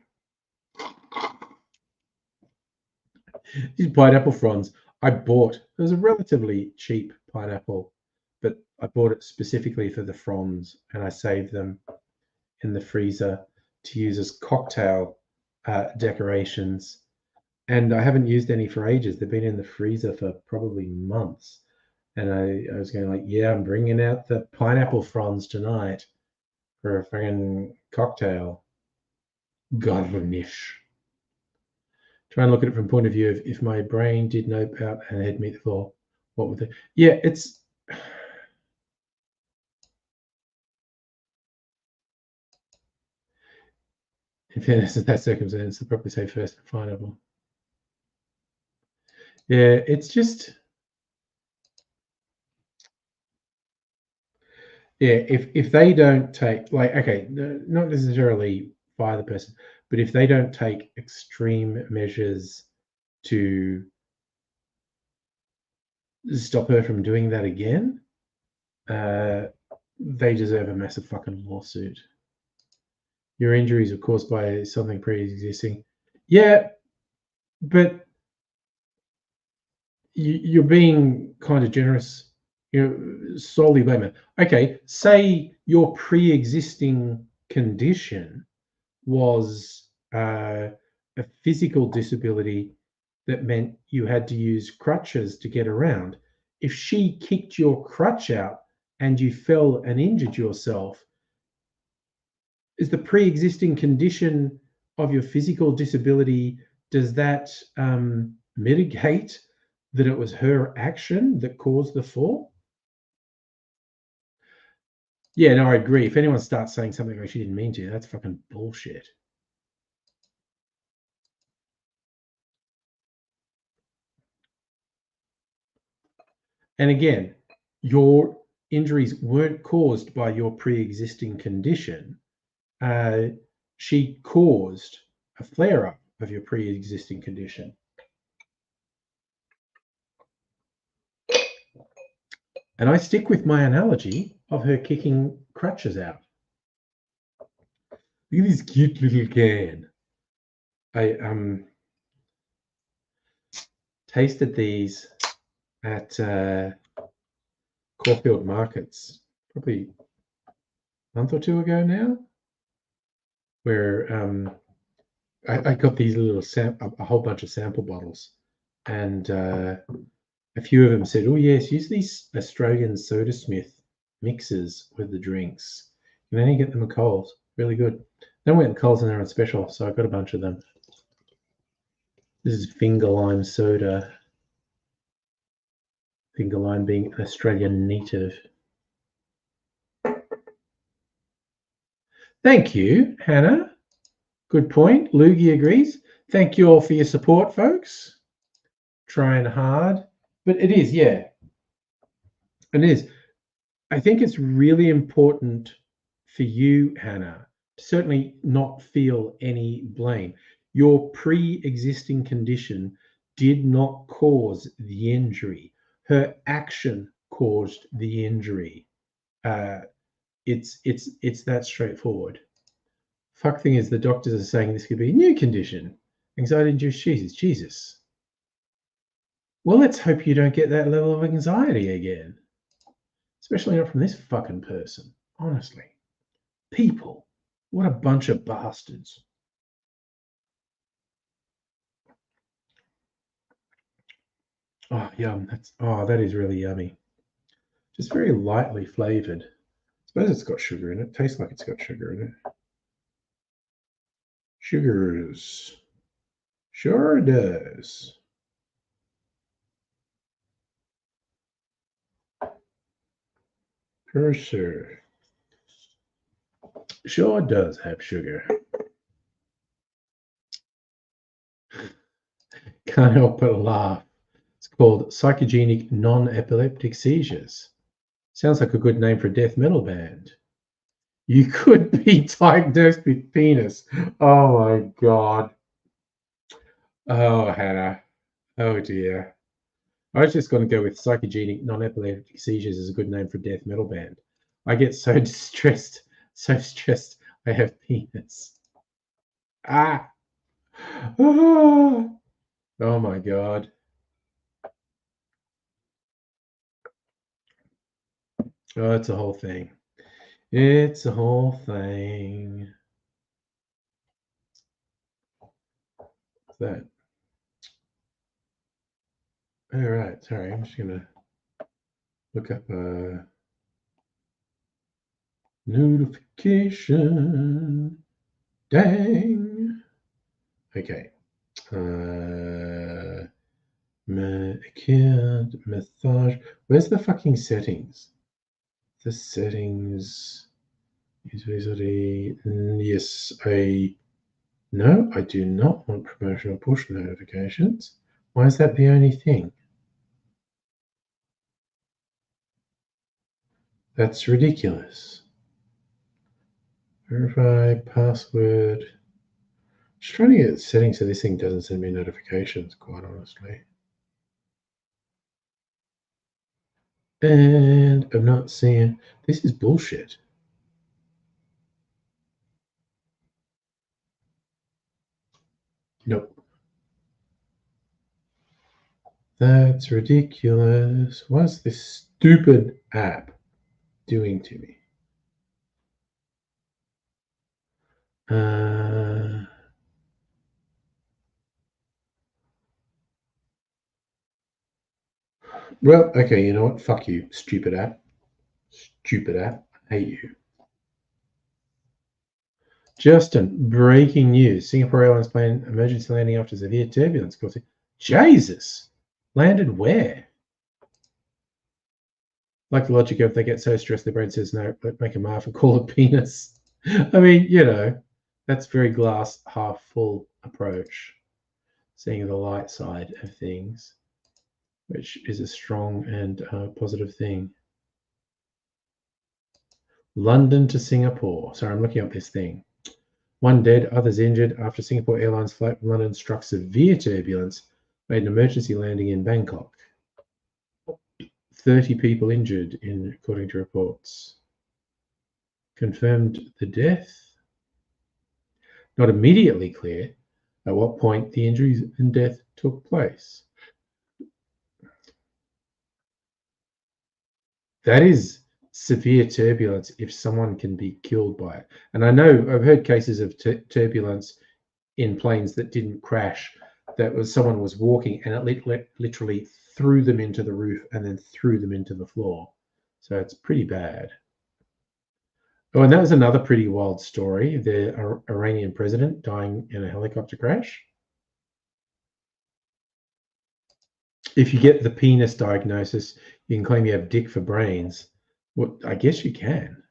These pineapple fronds I bought. It was a relatively cheap pineapple, but I bought it specifically for the fronds, and I saved them in the freezer to use as cocktail decorations. And I haven't used any for ages. They've been in the freezer for probably months. And I was going like, yeah, I'm bringing out the pineapple fronds tonight for a friggin' cocktail. Garnish. Try and look at it from point of view of if my brain did know about and had meet the floor, what would they? Yeah, it's. In fairness, in that circumstance, I'd probably say first and pineapple. Yeah, it's just. Yeah, if they don't take like okay, not necessarily fire the person, but if they don't take extreme measures to stop her from doing that again, they deserve a massive fucking lawsuit. Your injuries are caused by something pre-existing. Yeah, but you're being kind of generous. Solely blame it. Okay, say your pre-existing condition was a physical disability that meant you had to use crutches to get around. If she kicked your crutch out and you fell and injured yourself, is the pre-existing condition of your physical disability, does that mitigate that it was her action that caused the fall? Yeah, no, I agree. If anyone starts saying something like she didn't mean to, that's fucking bullshit. And again, your injuries weren't caused by your pre-existing condition. She caused a flare-up of your pre-existing condition. And I stick with my analogy of her kicking crutches out. Look at this cute little can. I tasted these at Caulfield Markets probably a month or two ago now, where I got these little a whole bunch of sample bottles, and a few of them said, "Oh yes, use these Australian SodaSmith mixes with the drinks. You can only get them at Coles. Really good." Then went to Coles and they're on special, so I got a bunch of them. This is finger lime soda. Finger lime being an Australian native. Thank you, Hannah. Good point. Loogie agrees. Thank you all for your support, folks. Trying hard. But it is, yeah. It is. I think it's really important for you, Hannah, to certainly not feel any blame. Your pre-existing condition did not cause the injury. Her action caused the injury. It's that straightforward. Fuck thing is, the doctors are saying this could be a new condition, anxiety-induced Jesus. Well, let's hope you don't get that level of anxiety again. Especially not from this fucking person. Honestly. People. What a bunch of bastards. Oh, yum. That is really yummy. Just very lightly flavored. I suppose it's got sugar in it. Tastes like it's got sugar in it. Sugars. Sure does. For sure. Sure does have sugar. Can't help but laugh. It's called Psychogenic Non-Epileptic Seizures. Sounds like a good name for a death metal band. You could be diagnosed with penis. Oh my God. Oh, Hannah. Oh dear. I was just going to go with Psychogenic Non-Epileptic Seizures as a good name for a death metal band. I get so stressed, I have penis. Ah. Oh my God. Oh, it's a whole thing. It's a whole thing. What's that? All right. Sorry, I'm just gonna look up a notification. Dang. Okay. Massage. Where's the fucking settings? The settings. Yes, no, I do not want promotional push notifications. Why is that the only thing? That's ridiculous. Verify password. Just trying to get settings so this thing doesn't send me notifications, quite honestly. And I'm not seeing. This is bullshit. Nope. That's ridiculous. What's this stupid app doing to me? Well, okay, you know what? Fuck you, stupid app. Stupid app. I hate you. Justin, breaking news. Singapore Airlines plane emergency landing after severe turbulence. Jesus! Landed where? Like the logic of they get so stressed their brain says no, make a laugh and call it penis. I mean, you know, that's very glass half full approach. Seeing the light side of things, which is a strong and positive thing. London to Singapore. Sorry, I'm looking up this thing. 1 dead, others injured after Singapore Airlines flight from London struck severe turbulence, made an emergency landing in Bangkok. 30 people injured, according to reports. Confirmed the death. Not immediately clear at what point the injuries and death took place. That is severe turbulence if someone can be killed by it. And I know I've heard cases of turbulence in planes that didn't crash, that was someone was walking and it literally threw them into the roof and then threw them into the floor. So it's pretty bad. Oh, and that was another pretty wild story. The Iranian president dying in a helicopter crash. If you get the penis diagnosis, you can claim you have dick for brains. Well, I guess you can.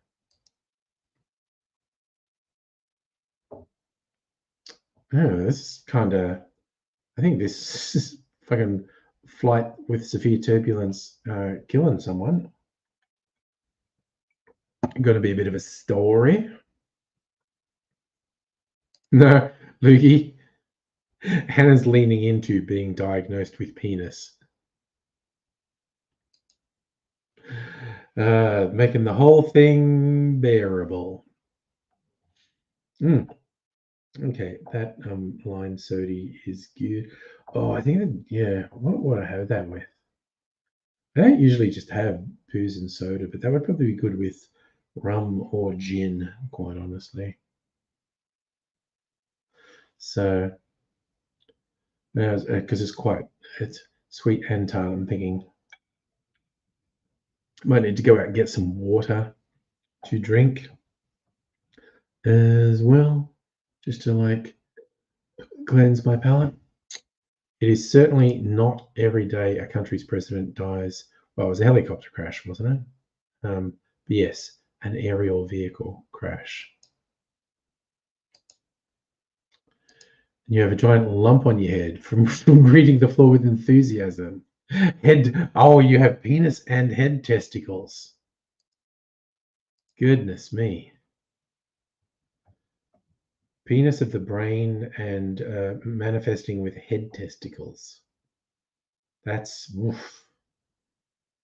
Oh, this is kind of. I think this is fucking flight with severe turbulence killing someone. Going to be a bit of a story. No, Lukey. Hannah's leaning into being diagnosed with penis. Making the whole thing bearable. Okay, that lime soda is good. Oh, I think yeah. What would I have that with? I don't usually just have booze and soda, but that would probably be good with rum or gin, quite honestly. So, because it's sweet and tart, I'm thinking might need to go out and get some water to drink as well, just to like cleanse my palate. It is certainly not every day a country's president dies. Well, it was a helicopter crash, wasn't it? But yes, an aerial vehicle crash. And you have a giant lump on your head from greeting the floor with enthusiasm. Head, oh, you have penis and head testicles. Goodness me. Penis of the brain and manifesting with head testicles. That's oof.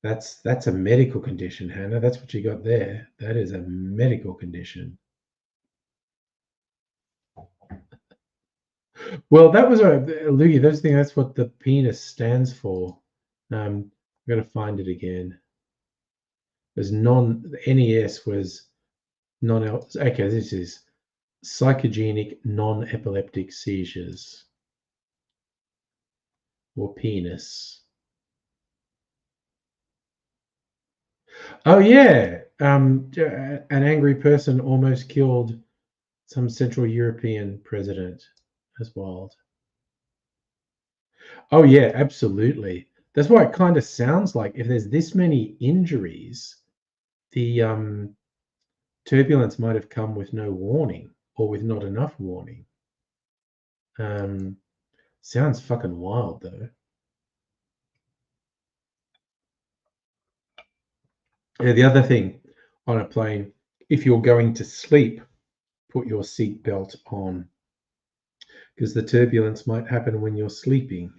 That's a medical condition, Hannah. That's what you got there. That is a medical condition. Well, that was a Lugie. That's what the penis stands for. I'm gonna find it again. There's NES was non. Okay, this is psychogenic non-epileptic seizures or penis. Oh yeah, an angry person almost killed some Central European president. That's wild. Oh yeah, absolutely. That's why it kind of sounds like if there's this many injuries, the turbulence might have come with no warning or with not enough warning. Sounds fucking wild though. Yeah, the other thing on a plane, if you're going to sleep, put your seatbelt on because the turbulence might happen when you're sleeping.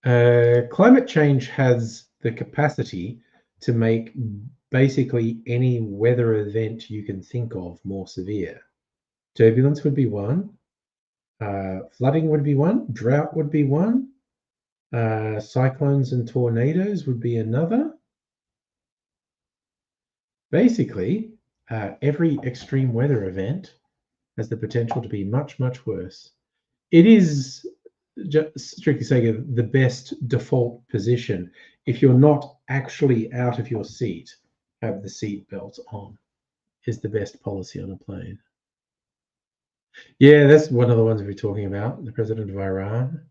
Climate change has the capacity to make basically any weather event you can think of more severe. Turbulence would be one. Flooding would be one. Drought would be one. Cyclones and tornadoes would be another. Basically, every extreme weather event has the potential to be much, much worse. It is, just strictly saying, the best default position. If you're not actually out of your seat, have the seat belt on is the best policy on a plane. Yeah, that's one of the ones we're talking about. The president of Iran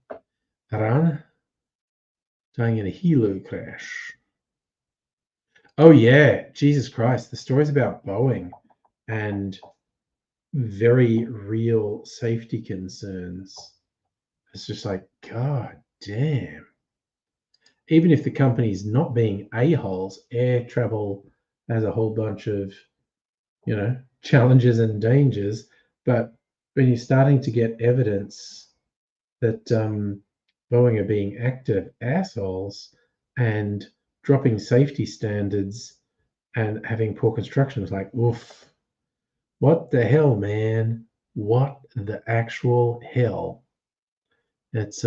dying in a helo crash. Oh yeah, Jesus Christ! The stories about Boeing and very real safety concerns. It's just like, God damn. Even if the company's not being a-holes, air travel has a whole bunch of, challenges and dangers. But when you're starting to get evidence that Boeing are being active assholes and dropping safety standards and having poor construction, it's like, oof, what the hell, man? What the actual hell? It's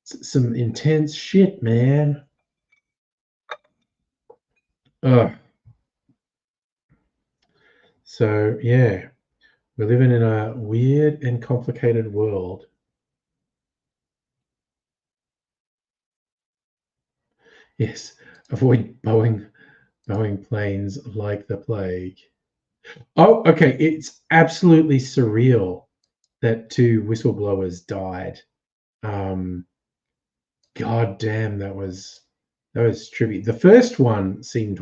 some intense shit, man. Ugh. So yeah, we're living in a weird and complicated world. Yes, avoid Boeing planes like the plague. Oh, okay. It's absolutely surreal that two whistleblowers died. God damn, that was trippy. The first one seemed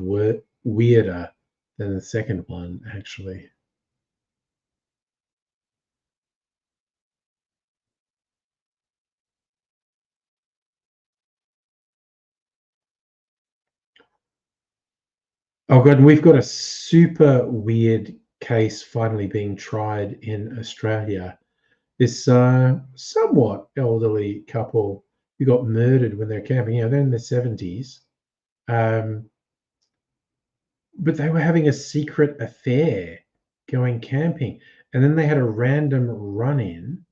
weirder than the second one, actually. Oh god, we've got a super weird case finally being tried in Australia. This somewhat elderly couple who got murdered when they're camping. They're in their 70s. But they were having a secret affair going camping. And then they had a random run-in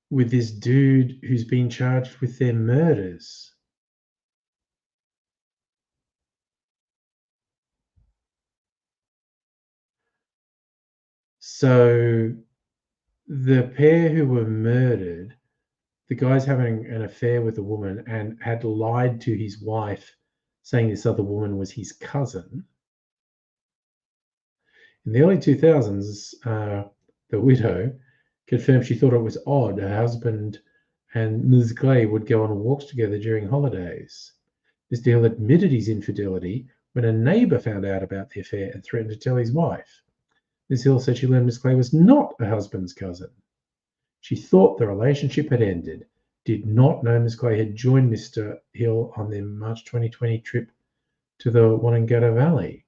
with this dude who's been charged with their murders. So the pair who were murdered, the guy's having an affair with a woman and had lied to his wife, saying this other woman was his cousin. In the early 2000s, the widow confirmed she thought it was odd her husband and Ms. Clay would go on walks together during holidays. Mr. Hill admitted his infidelity when a neighbour found out about the affair and threatened to tell his wife. Ms. Hill said she learned Miss Clay was not her husband's cousin. She thought the relationship had ended, did not know Miss Clay had joined Mr. Hill on their March 2020 trip to the Wanangata Valley.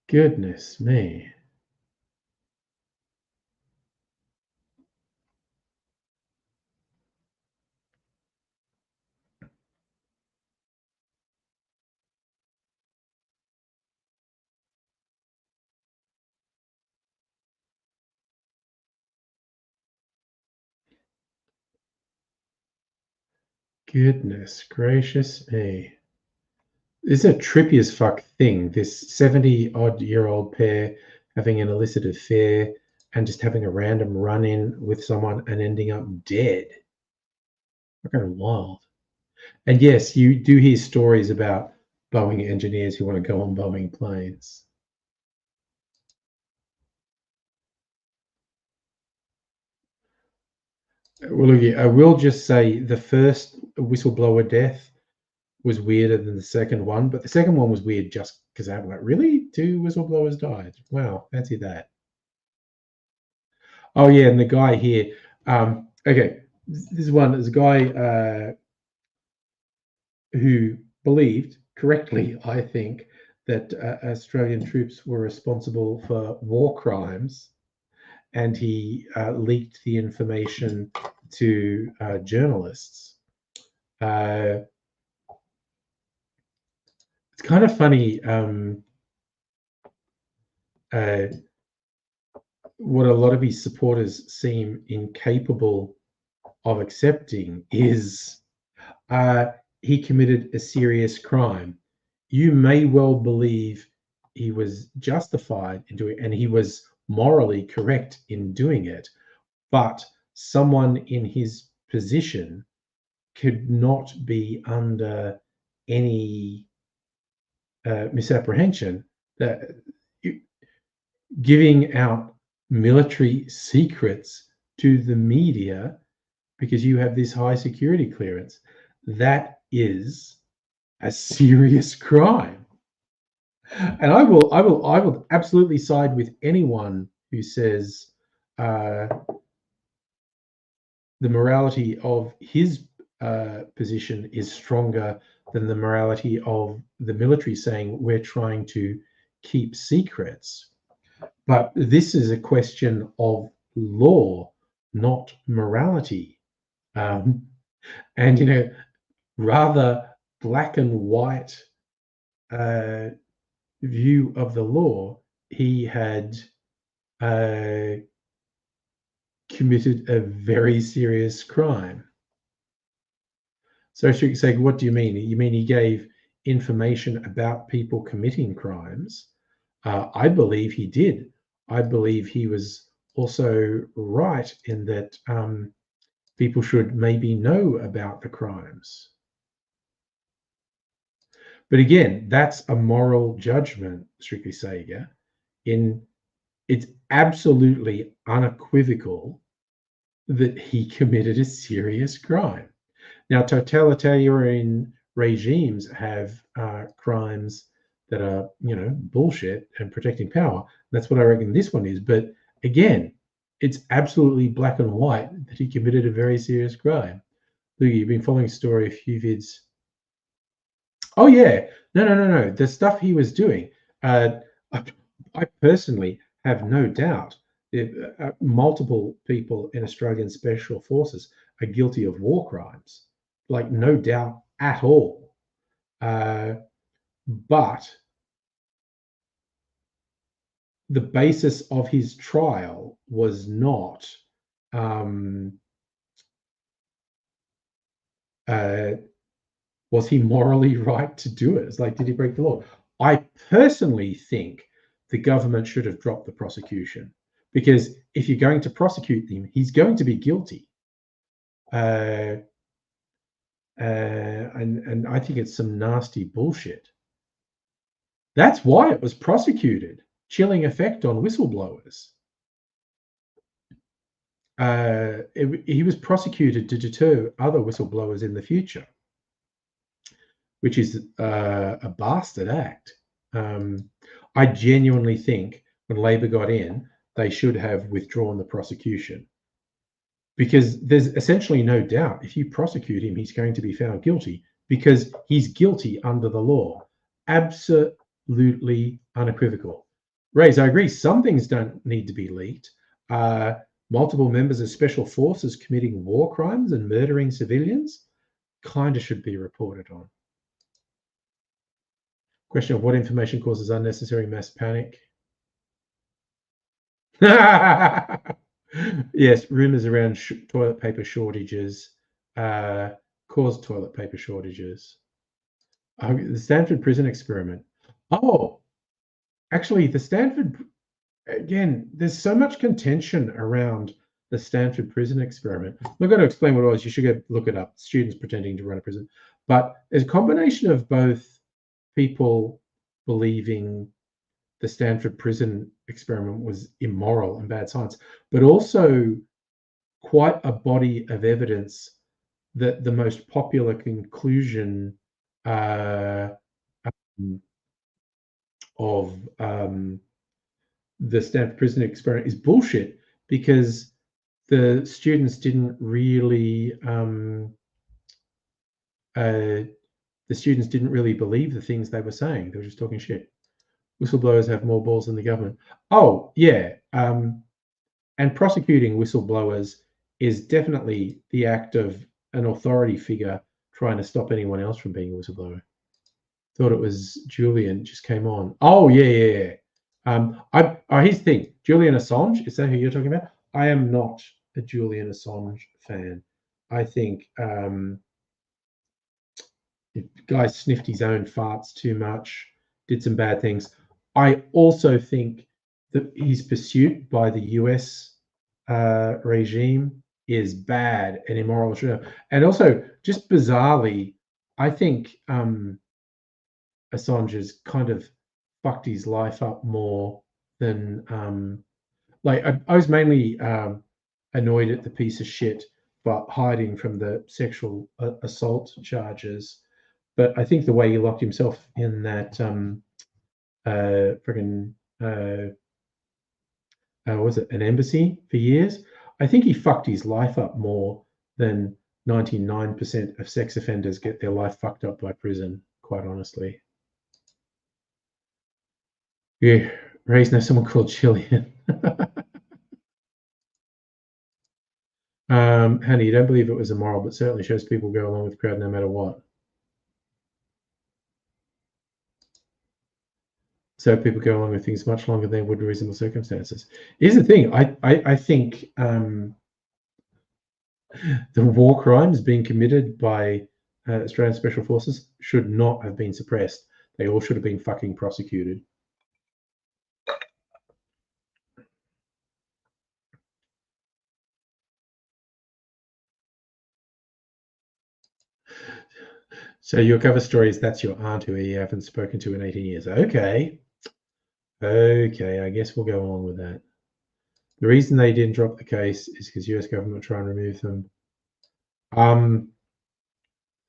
Goodness me. Goodness gracious me. It's a trippy as fuck thing. This 70-odd-year-old pair having an illicit affair and just having a random run-in with someone and ending up dead. Fucking wild. And yes, you do hear stories about Boeing engineers who want to go on Boeing planes. Well, look, I will just say the first whistleblower death was weirder than the second one, but the second one was weird just because I'm like, really? 2 whistleblowers died? Wow, fancy that. Oh yeah, and the guy here. Okay, this is one. There's a guy who believed correctly, I think, that Australian troops were responsible for war crimes, and he leaked the information to journalists. It's kind of funny what a lot of his supporters seem incapable of accepting is he committed a serious crime. You may well believe he was justified in doing it, and he was morally correct in doing it, but someone in his position could not be under any misapprehension that giving out military secrets to the media because you have this high security clearance, that is a serious crime. And I will absolutely side with anyone who says the morality of his position is stronger than the morality of the military saying we're trying to keep secrets. But this is a question of law, not morality. And, rather black and white view of the law, he had committed a very serious crime. So she say, what do you mean? You mean he gave information about people committing crimes? I believe he did. I believe he was also right in that people should maybe know about the crimes. But again, that's a moral judgment, strictly Sega. It's absolutely unequivocal that he committed a serious crime. Now, totalitarian regimes have crimes that are, bullshit and protecting power. That's what I reckon this one is. But again, it's absolutely black and white that he committed a very serious crime. Look, you've been following the story, a few vids. Oh yeah, no. The stuff he was doing, I personally have no doubt that multiple people in Australian Special Forces are guilty of war crimes, like no doubt at all. But the basis of his trial was not was he morally right to do it? It's like, did he break the law? I personally think the government should have dropped the prosecution, because if you're going to prosecute him, he's going to be guilty. And I think it's some nasty bullshit. That's why it was prosecuted. Chilling effect on whistleblowers. He was prosecuted to deter other whistleblowers in the future. which is a bastard act. I genuinely think when Labor got in, they should have withdrawn the prosecution, because there's essentially no doubt if you prosecute him, he's going to be found guilty because he's guilty under the law. Absolutely unequivocal. Rays, I agree. Some things don't need to be leaked. Multiple members of special forces committing war crimes and murdering civilians kind of should be reported on. Question of what information causes unnecessary mass panic? Yes, rumors around toilet paper shortages caused toilet paper shortages. The Stanford prison experiment. Oh, actually, the Stanford, again, there's so much contention around the Stanford prison experiment. I'm not going to explain what it was. You should go look it up. Students pretending to run a prison. But there's a combination of both people believing the Stanford prison experiment was immoral and bad science, but also quite a body of evidence that the most popular conclusion of the Stanford prison experiment is bullshit, because the students didn't really believe the things they were saying. They were just talking shit. Whistleblowers have more balls than the government. Oh, yeah. And prosecuting whistleblowers is definitely the act of an authority figure trying to stop anyone else from being a whistleblower. Thought it was Julian, just came on. Oh, yeah. Here's the thing. Julian Assange, is that who you're talking about? I am not a Julian Assange fan. I think the guy sniffed his own farts too much, did some bad things. I also think that his pursuit by the US regime is bad and immoral. And also, just bizarrely, I think Assange has kind of fucked his life up more than I was mainly annoyed at the piece of shit for hiding from the sexual assault charges, but I think the way he locked himself in that was it an embassy for years? I think he fucked his life up more than 99% of sex offenders get their life fucked up by prison, quite honestly. Yeah, Ray's know someone called Gillian. Honey, you don't believe it was immoral, but certainly shows people go along with the crowd no matter what. So people go along with things much longer than they would in reasonable circumstances. Here's the thing. I think the war crimes being committed by Australian Special Forces should not have been suppressed. They all should have been fucking prosecuted. So your cover story is that's your aunt who you haven't spoken to in 18 years. Okay, I guess we'll go along with that. The reason they didn't drop the case is because US government try and remove them.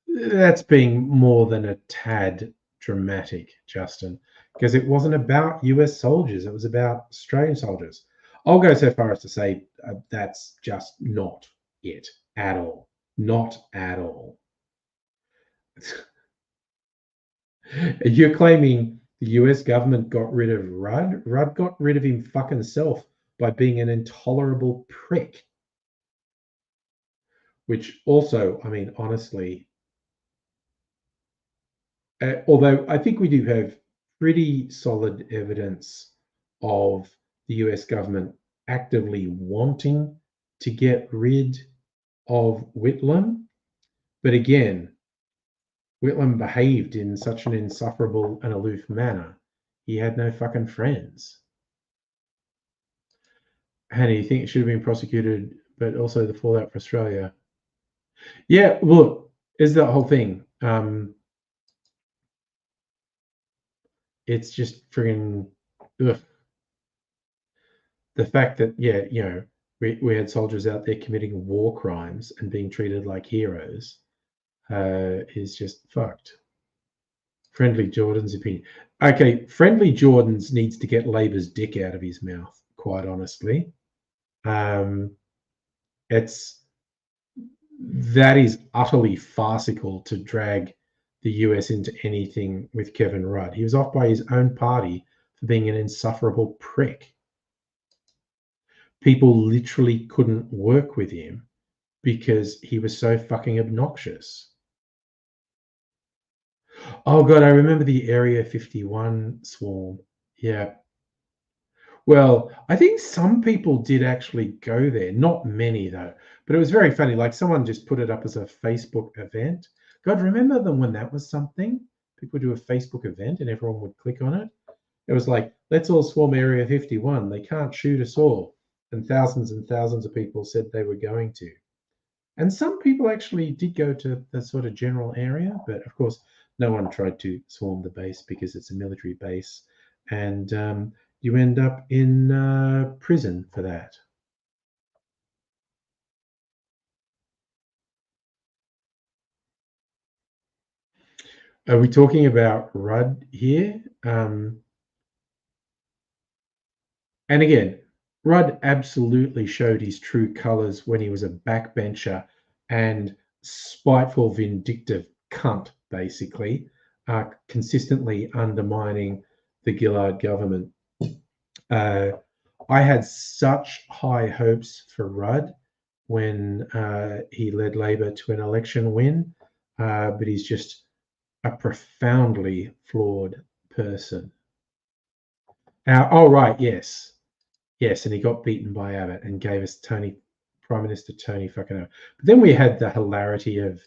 That's being more than a tad dramatic, Justin, because it wasn't about US soldiers. It was about Australian soldiers. I'll go so far as to say that's just not it at all. Not at all. You're claiming the US government got rid of Rudd? Rudd got rid of him fucking self by being an intolerable prick. Which also, I mean, honestly, although I think we do have pretty solid evidence of the US government actively wanting to get rid of Whitlam. But again, Whitlam behaved in such an insufferable and aloof manner. He had no fucking friends. Hannah, you think it should have been prosecuted, but also the fallout for Australia? Yeah, look, is the whole thing. It's just friggin' ugh. The fact that, yeah, you know, we had soldiers out there committing war crimes and being treated like heroes is just fucked. Friendly Jordan's opinion. Okay, Friendly Jordan's needs to get Labor's dick out of his mouth, quite honestly. That is utterly farcical to drag the US into anything with Kevin Rudd. He was off by his own party for being an insufferable prick. People literally couldn't work with him because he was so fucking obnoxious. Oh God, I remember the Area 51 swarm. Yeah. Well, I think some people did actually go there. Not many though, but it was very funny. Like someone just put it up as a Facebook event. God, remember them when that was something? People do a Facebook event and everyone would click on it. It was like, let's all swarm Area 51. They can't shoot us all. And thousands of people said they were going to. And some people actually did go to the sort of general area, but of course, no one tried to swarm the base because it's a military base. And you end up in prison for that. Are we talking about Rudd here? And again, Rudd absolutely showed his true colors when he was a backbencher and spiteful, vindictive cunt, basically, consistently undermining the Gillard government. I had such high hopes for Rudd when he led Labor to an election win, but he's just a profoundly flawed person. Oh, right, yes, and he got beaten by Abbott and gave us Prime Minister Tony fucking Abbott. But then we had the hilarity of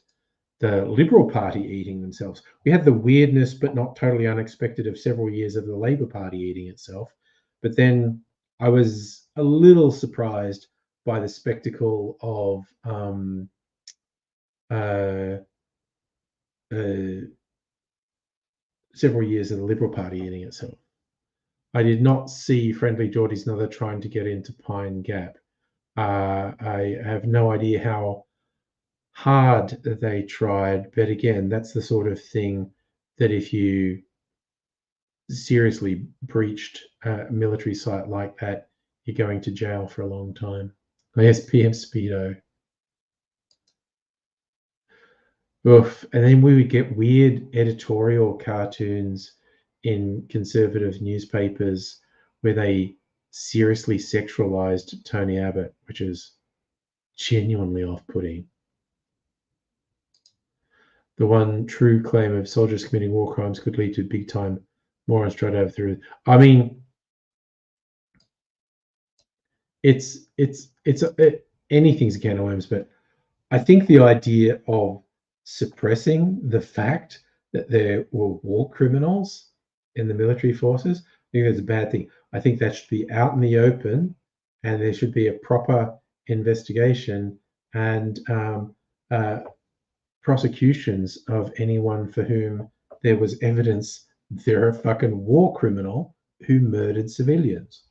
the Liberal Party eating themselves. We had the weirdness, but not totally unexpected, of several years of the Labor Party eating itself. But then I was a little surprised by the spectacle of several years of the Liberal Party eating itself. I did not see Friendly Jordy's Nother trying to get into Pine Gap. I have no idea how hard they tried, but again, that's the sort of thing that if you seriously breached a military site like that, you're going to jail for a long time. Yes, PM Speedo. Oof. And then we would get weird editorial cartoons in conservative newspapers where they seriously sexualized Tony Abbott, which is genuinely off-putting. The one true claim of soldiers committing war crimes could lead to big-time morons straight over through. I mean, anything's a can of worms, but I think the idea of suppressing the fact that there were war criminals in the military forces, I think that's a bad thing. I think that should be out in the open, and there should be a proper investigation and prosecutions of anyone for whom there was evidence they're a fucking war criminal who murdered civilians.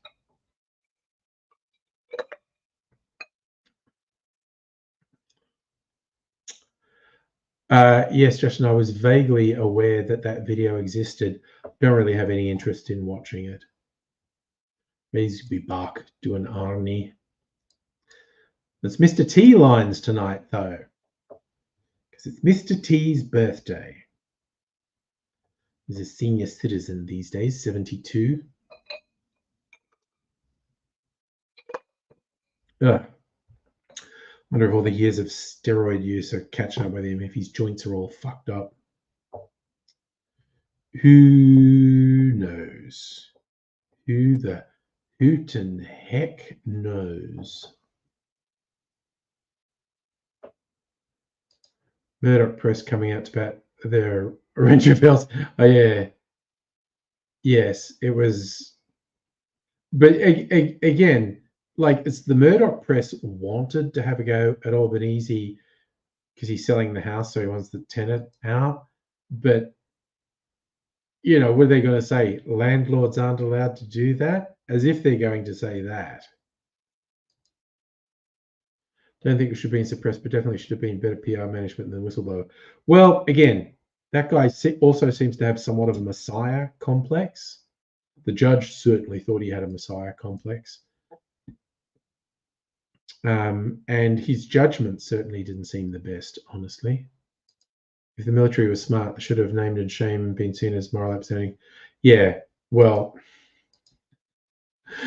Yes, Justin, I was vaguely aware that that video existed. Don't really have any interest in watching it. Needs to be back doing Arnie. It's Mr. T lines tonight, though, because it's Mr. T's birthday. He's a senior citizen these days, 72. Ugh. Wonder if all the years of steroid use are catching up with him, if his joints are all fucked up. Who knows? Who the hootin' heck knows? Murdoch Press coming out about their Ranger Bells. Oh, yeah. Yes, it was. But again, like, it's the Murdoch Press wanted to have a go at Albanese because he's selling the house, so he wants the tenant out. But, you know, what are they going to say? Landlords aren't allowed to do that? As if they're going to say that. Don't think it should have been suppressed, but definitely should have been better PR management than the whistleblower. Well, again, That guy also seems to have somewhat of a messiah complex. The judge certainly thought he had a messiah complex. And his judgment certainly didn't seem the best, honestly. If the military was smart, they should have named and shamed, been seen as moral upsetting. Yeah, well,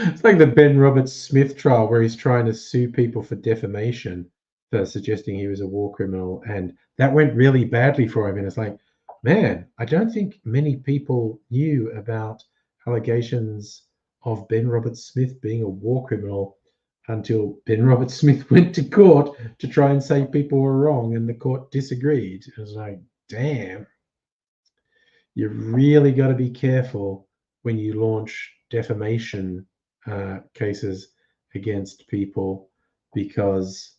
it's like the Ben Roberts-Smith trial where he's trying to sue people for defamation for suggesting he was a war criminal, and that went really badly for him. And it's like, man, I don't think many people knew about allegations of Ben Roberts-Smith being a war criminal until Ben Roberts-Smith went to court to try and say people were wrong, and the court disagreed. It was like, damn, you really got to be careful when you launch defamation cases against people, because,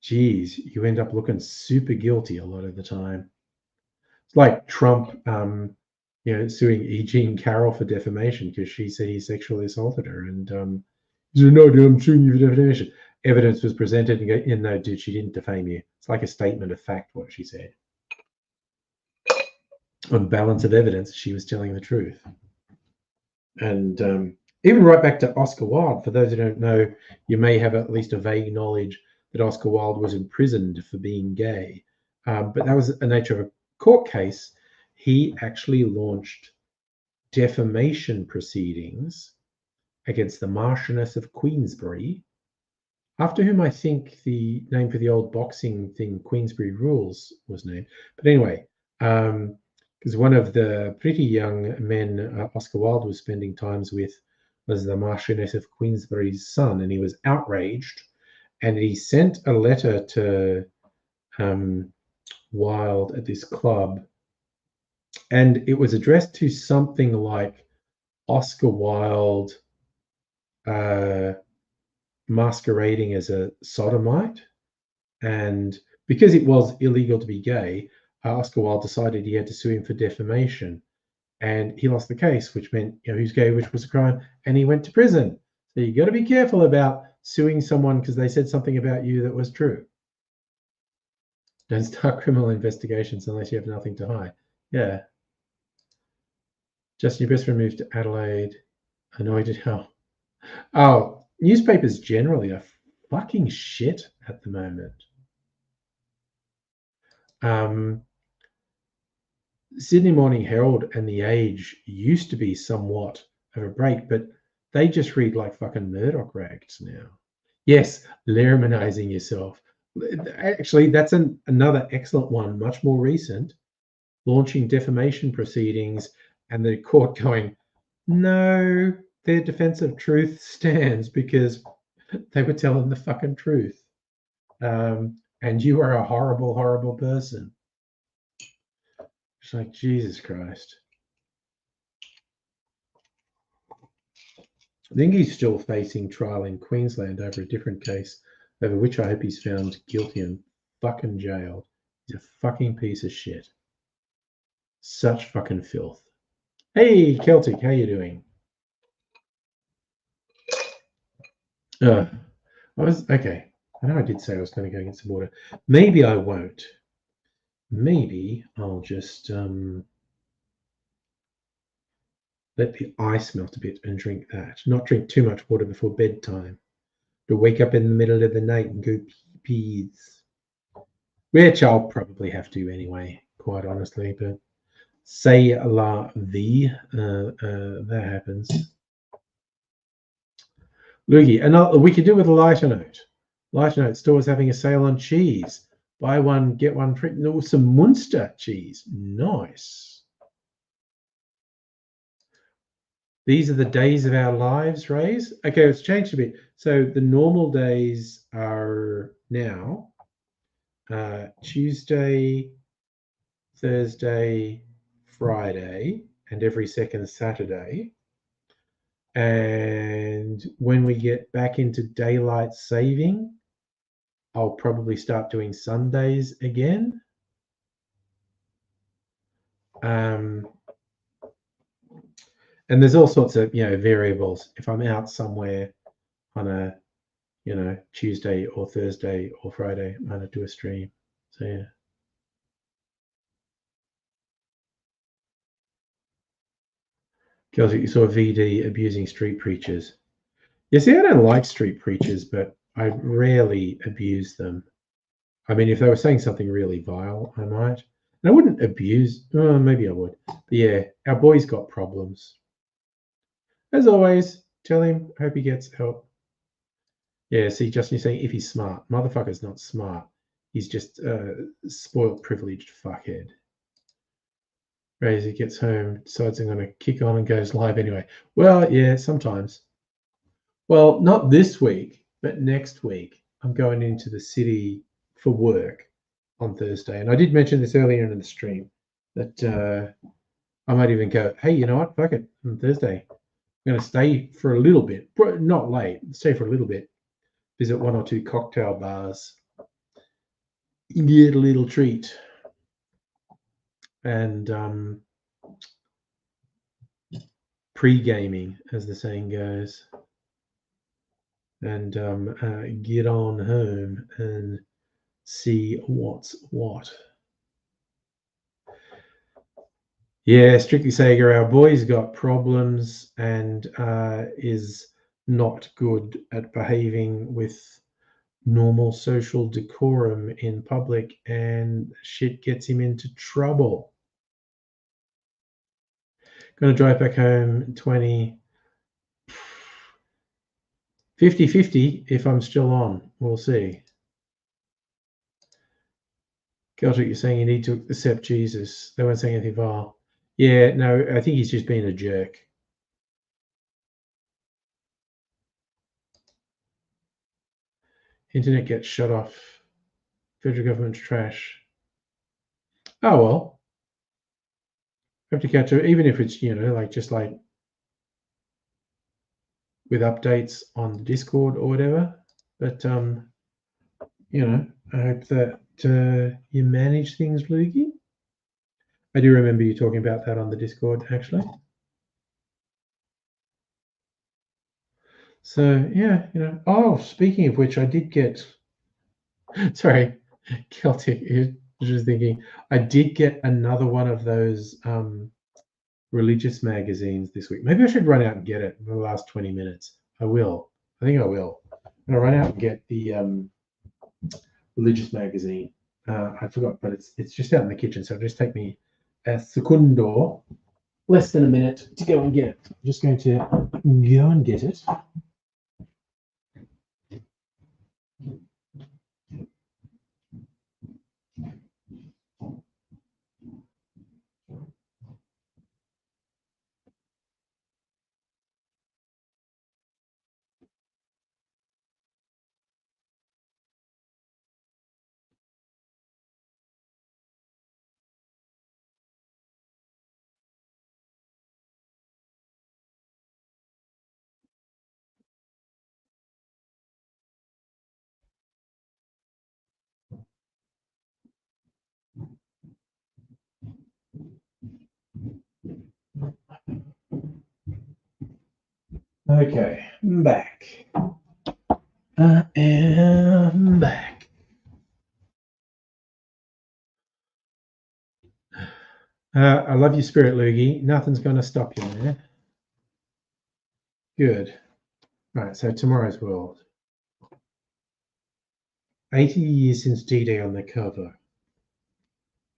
geez, you end up looking super guilty a lot of the time. It's like Trump, suing E. Jean Carroll for defamation because she said he sexually assaulted her, and he said, "No, dude, I'm suing you for defamation." Evidence was presented, and go, "Yeah, no, dude, she didn't defame you." It's like a statement of fact what she said. On balance of evidence, she was telling the truth. And even right back to Oscar Wilde, for those who don't know, you may have at least a vague knowledge that Oscar Wilde was imprisoned for being gay. But that was the nature of a court case. He actually launched defamation proceedings against the Marchioness of Queensberry, after whom I think the name for the old boxing thing, Queensberry Rules, was named. But anyway, because one of the pretty young men Oscar Wilde was spending times with was the Marchioness of Queensberry's son, and he was outraged, and he sent a letter to Wilde at this club, and it was addressed to something like Oscar Wilde masquerading as a sodomite, and because it was illegal to be gay, Oscar Wilde decided he had to sue him for defamation, and he lost the case, which meant, who's gay, which was a crime, and he went to prison. So you got to be careful about suing someone because they said something about you that was true. Don't start criminal investigations unless you have nothing to hide. Yeah. Justin, your best friend moved to Adelaide. Annoyed at how. Oh, newspapers generally are fucking shit at the moment. Sydney Morning Herald and The Age used to be somewhat of a break, but they just read like fucking Murdoch rags now. Yes, Lehrmanizing yourself. Actually, that's another excellent one, much more recent, launching defamation proceedings, and the court going, no, their defense of truth stands because they were telling the fucking truth. And you are a horrible, horrible person. It's like, Jesus Christ. I think he's still facing trial in Queensland over a different case, over which I hope he's found guilty and fucking jailed. He's a fucking piece of shit. Such fucking filth. Hey, Celtic, how you doing? Okay. I know I did say I was going to go against the border. Maybe I won't. Maybe I'll just let the ice melt a bit and drink that. Not drink too much water before bedtime. To wake up in the middle of the night and go pee-pees. Which I'll probably have to anyway, quite honestly. But say la vie, that happens. Loogie, and we could do with a lighter note. Lighter note, stores having a sale on cheese. Buy one, get one free. No, some Munster cheese. Nice. These are the days of our lives, Rays. Okay, it's changed a bit. So the normal days are now Tuesday, Thursday, Friday, and every second Saturday. And when we get back into daylight saving, I'll probably start doing Sundays again. And there's all sorts of variables. If I'm out somewhere on a Tuesday or Thursday or Friday, I'm gonna do a stream. So yeah. Girls, you saw VD abusing street preachers. You see, I don't like street preachers, but I rarely abuse them. I mean, if they were saying something really vile, I might. And I wouldn't abuse. Maybe I would. But yeah, our boy's got problems. As always, tell him. Hope he gets help. Yeah, see, Justin, you're saying if he's smart. Motherfucker's not smart. He's just a spoiled, privileged fuckhead. Razor gets home, decides I'm going to kick on and goes live anyway. Well, yeah, sometimes. Well, not this week, but next week. I'm going into the city for work on Thursday. And I did mention this earlier in the stream that I might even go, hey, you know what? Fuck it. On Thursday, I'm going to stay for a little bit, not late, stay for a little bit, visit one or two cocktail bars, get a little treat. And pre-gaming, as the saying goes, and get on home and see what's what. Yeah, Strictly Sega, our boy's got problems and is not good at behaving with normal social decorum in public, and shit gets him into trouble. Gonna drive back home 50-50 if I'm still on. We'll see. Celtic, you're saying you need to accept Jesus. They weren't saying anything vile. Yeah, no, I think he's just being a jerk. Internet gets shut off. Federal government's trash. Oh, well. Have to catch it, even if it's, just like with updates on Discord or whatever. But, I hope that you manage things, Lukey. I do remember you talking about that on the Discord, actually. So, yeah, Oh, speaking of which, I did get... Sorry, Celtic, just thinking, I did get another one of those religious magazines this week. Maybe I should run out and get it in the last 20 minutes. I will. I think I will. I'm going to run out and get the religious magazine. I forgot, but it's just out in the kitchen, so it'll just take me a secundo, less than a minute, to go and get it. I'm just going to go and get it. Okay, I'm back. I am back. I love your spirit, Loogie. Nothing's going to stop you, man. Good. Right, so tomorrow's world. 80 years since D-Day on the cover.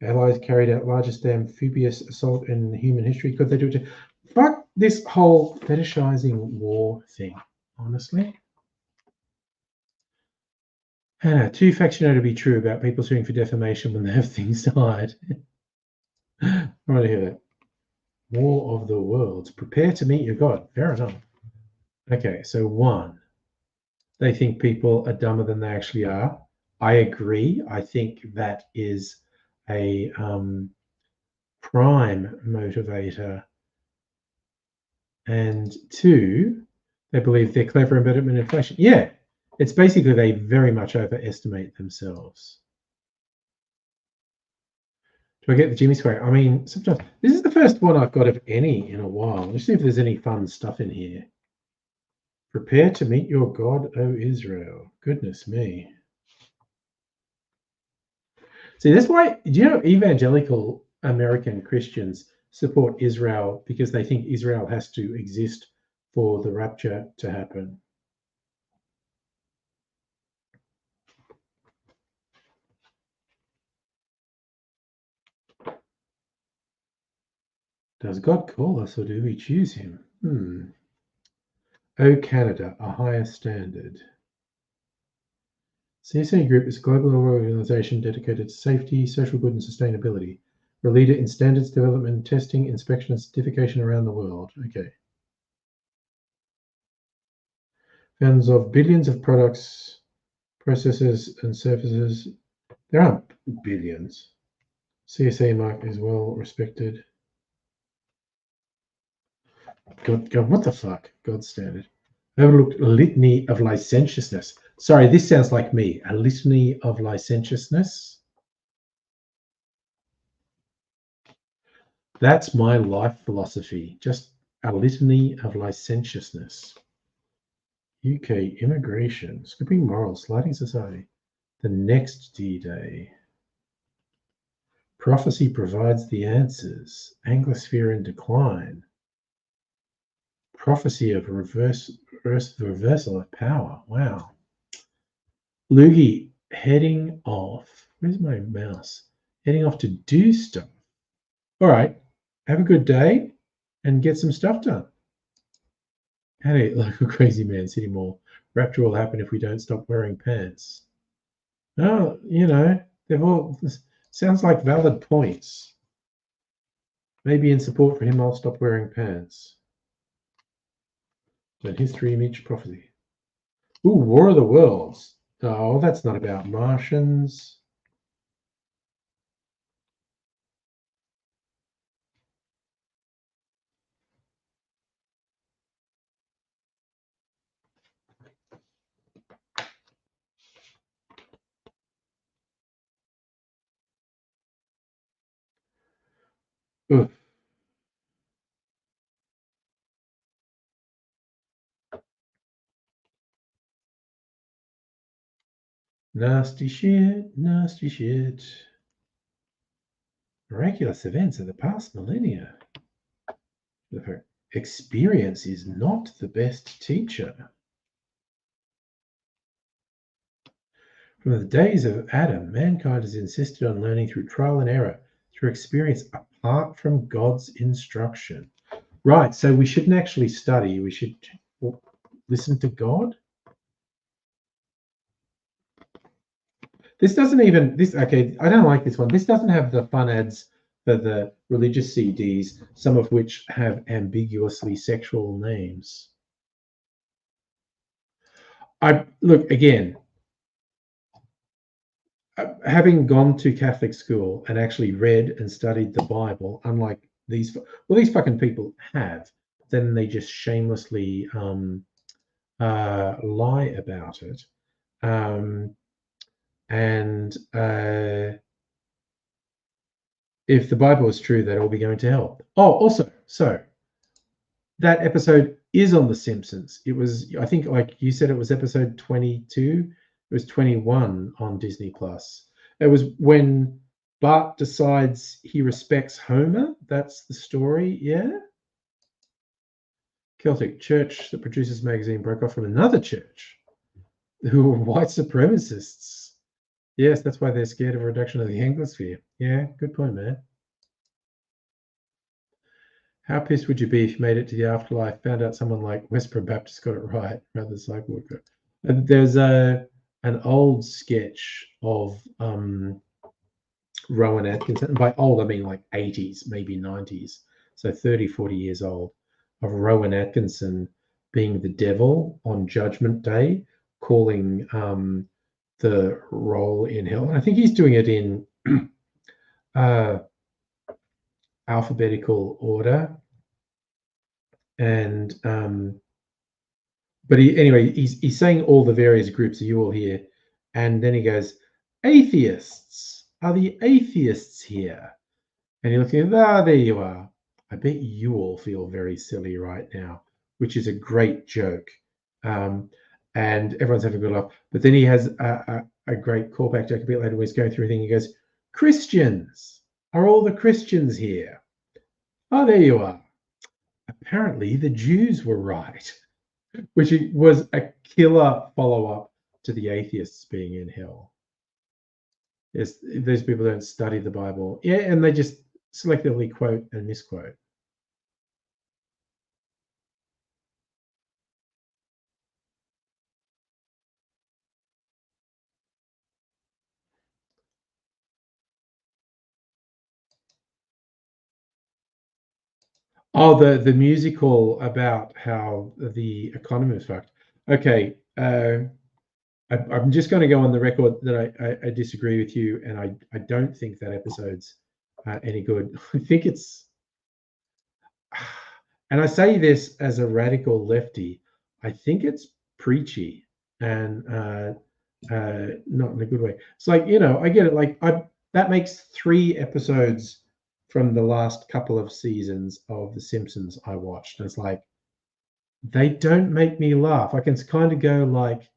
Allies carried out largest amphibious assault in human history. Could they do it? Fuck this whole fetishizing war thing, honestly. Hannah, two facts you know to be true about people suing for defamation when they have things to hide. I want to hear that. War of the Worlds. Prepare to meet your God. Fair enough. Okay, so one, they think people are dumber than they actually are. I agree. I think that is a prime motivator. And two, they believe they're clever and better than inflation. Yeah, it's basically they very much overestimate themselves. Do I get the Jimmy Square? I mean, sometimes this is the first one I've got of any in a while. Let's see if there's any fun stuff in here. Prepare to meet your God, O Israel. Goodness me. See, that's why, do you know, evangelical American Christians support Israel because they think Israel has to exist for the rapture to happen. Does God call us or do we choose him? Oh, Canada, a higher standard. CSA Group is a global organization dedicated to safety, social good, and sustainability. We're a leader in standards development, testing, inspection, and certification around the world. Okay. Founders of billions of products, processes, and services. There aren't billions. CSA mark is well respected. God, what the fuck? God standard. Overlooked litany of licentiousness. Sorry, this sounds like me. A litany of licentiousness. That's my life philosophy. Just a litany of licentiousness. UK immigration, skipping morals, sliding society. The next D-Day. Prophecy provides the answers. Anglosphere in decline. Prophecy of the reversal of power. Wow. Loogie heading off. Where's my mouse? Heading off to do stuff. All right. Have a good day and get some stuff done. Hey, like a crazy man, City Mall. Rapture will happen if we don't stop wearing pants. No, you know, they've all sounds like valid points. Maybe in support for him, I'll stop wearing pants. So history meets prophecy. Ooh, War of the Worlds. Oh, that's not about Martians. Ooh. Nasty shit, nasty shit. Miraculous events of the past millennia. Experience is not the best teacher. From the days of Adam, mankind has insisted on learning through trial and error, through experience apart from God's instruction. Right, so we shouldn't actually study, we should listen to God. This doesn't even, okay, I don't like this one. This doesn't have the fun ads for the religious CDs, some of which have ambiguously sexual names. Look, again, having gone to Catholic school and actually read and studied the Bible, unlike these fucking people have, then they just shamelessly lie about it. If the Bible is true, they'd all be going to hell. Oh, also, so that episode is on The Simpsons. It was, I think, like you said, it was episode 22. It was 21 on Disney Plus. It was when Bart decides he respects Homer. That's the story, yeah? Celtic church that produces magazine broke off from another church who were white supremacists. Yes, that's why they're scared of a reduction of the Anglosphere. Yeah, good point, man. How pissed would you be if you made it to the afterlife, found out someone like Westboro Baptist got it right, rather than cycle worker? And there's an old sketch of Rowan Atkinson. By old, I mean like 80s, maybe 90s. So 30, 40 years old, of Rowan Atkinson being the devil on Judgment Day, calling the role in hell. And I think he's doing it in alphabetical order. And but he's saying all the various groups that you all hear, and then he goes, atheists, are the atheists here? And you're looking at, there you are. I bet you all feel very silly right now, which is a great joke. And everyone's having a good laugh. But then he has a great callback joke a bit later where he's going through everything. He goes, Christians, are all the Christians here? Oh, there you are. Apparently, the Jews were right, which was a killer follow-up to the atheists being in hell. Yes, those people don't study the Bible. Yeah, and they just selectively quote and misquote. Oh, the musical about how the economy is fucked. Okay, I'm just going to go on the record that I disagree with you, and I don't think that episode's any good. I think it's, and I say this as a radical lefty, I think it's preachy and not in a good way. It's like, I get it. Like, that makes 3 episodes from the last couple of seasons of The Simpsons I watched. And it's like, they don't make me laugh. I can kind of go like,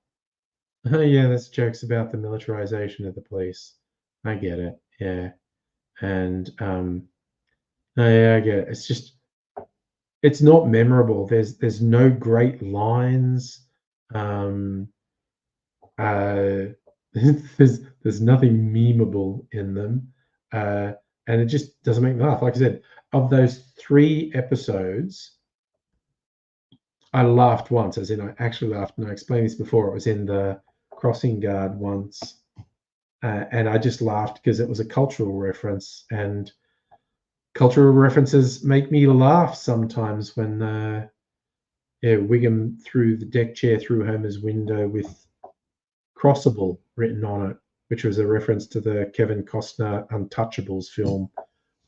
oh yeah, that's jokes about the militarization of the police. I get it. Yeah. And oh, yeah, I get it. It's just, it's not memorable. There's no great lines. Um, uh, there's nothing memeable in them, and it just doesn't make me laugh. Like I said, of those 3 episodes, I laughed once, as in I actually laughed, and I explained this before. It was in the Crossing Guard once, and I just laughed because it was a cultural reference, and cultural references make me laugh sometimes when yeah, Wiggum threw the deck chair through Homer's window with Crossable written on it, which was a reference to the Kevin Costner Untouchables film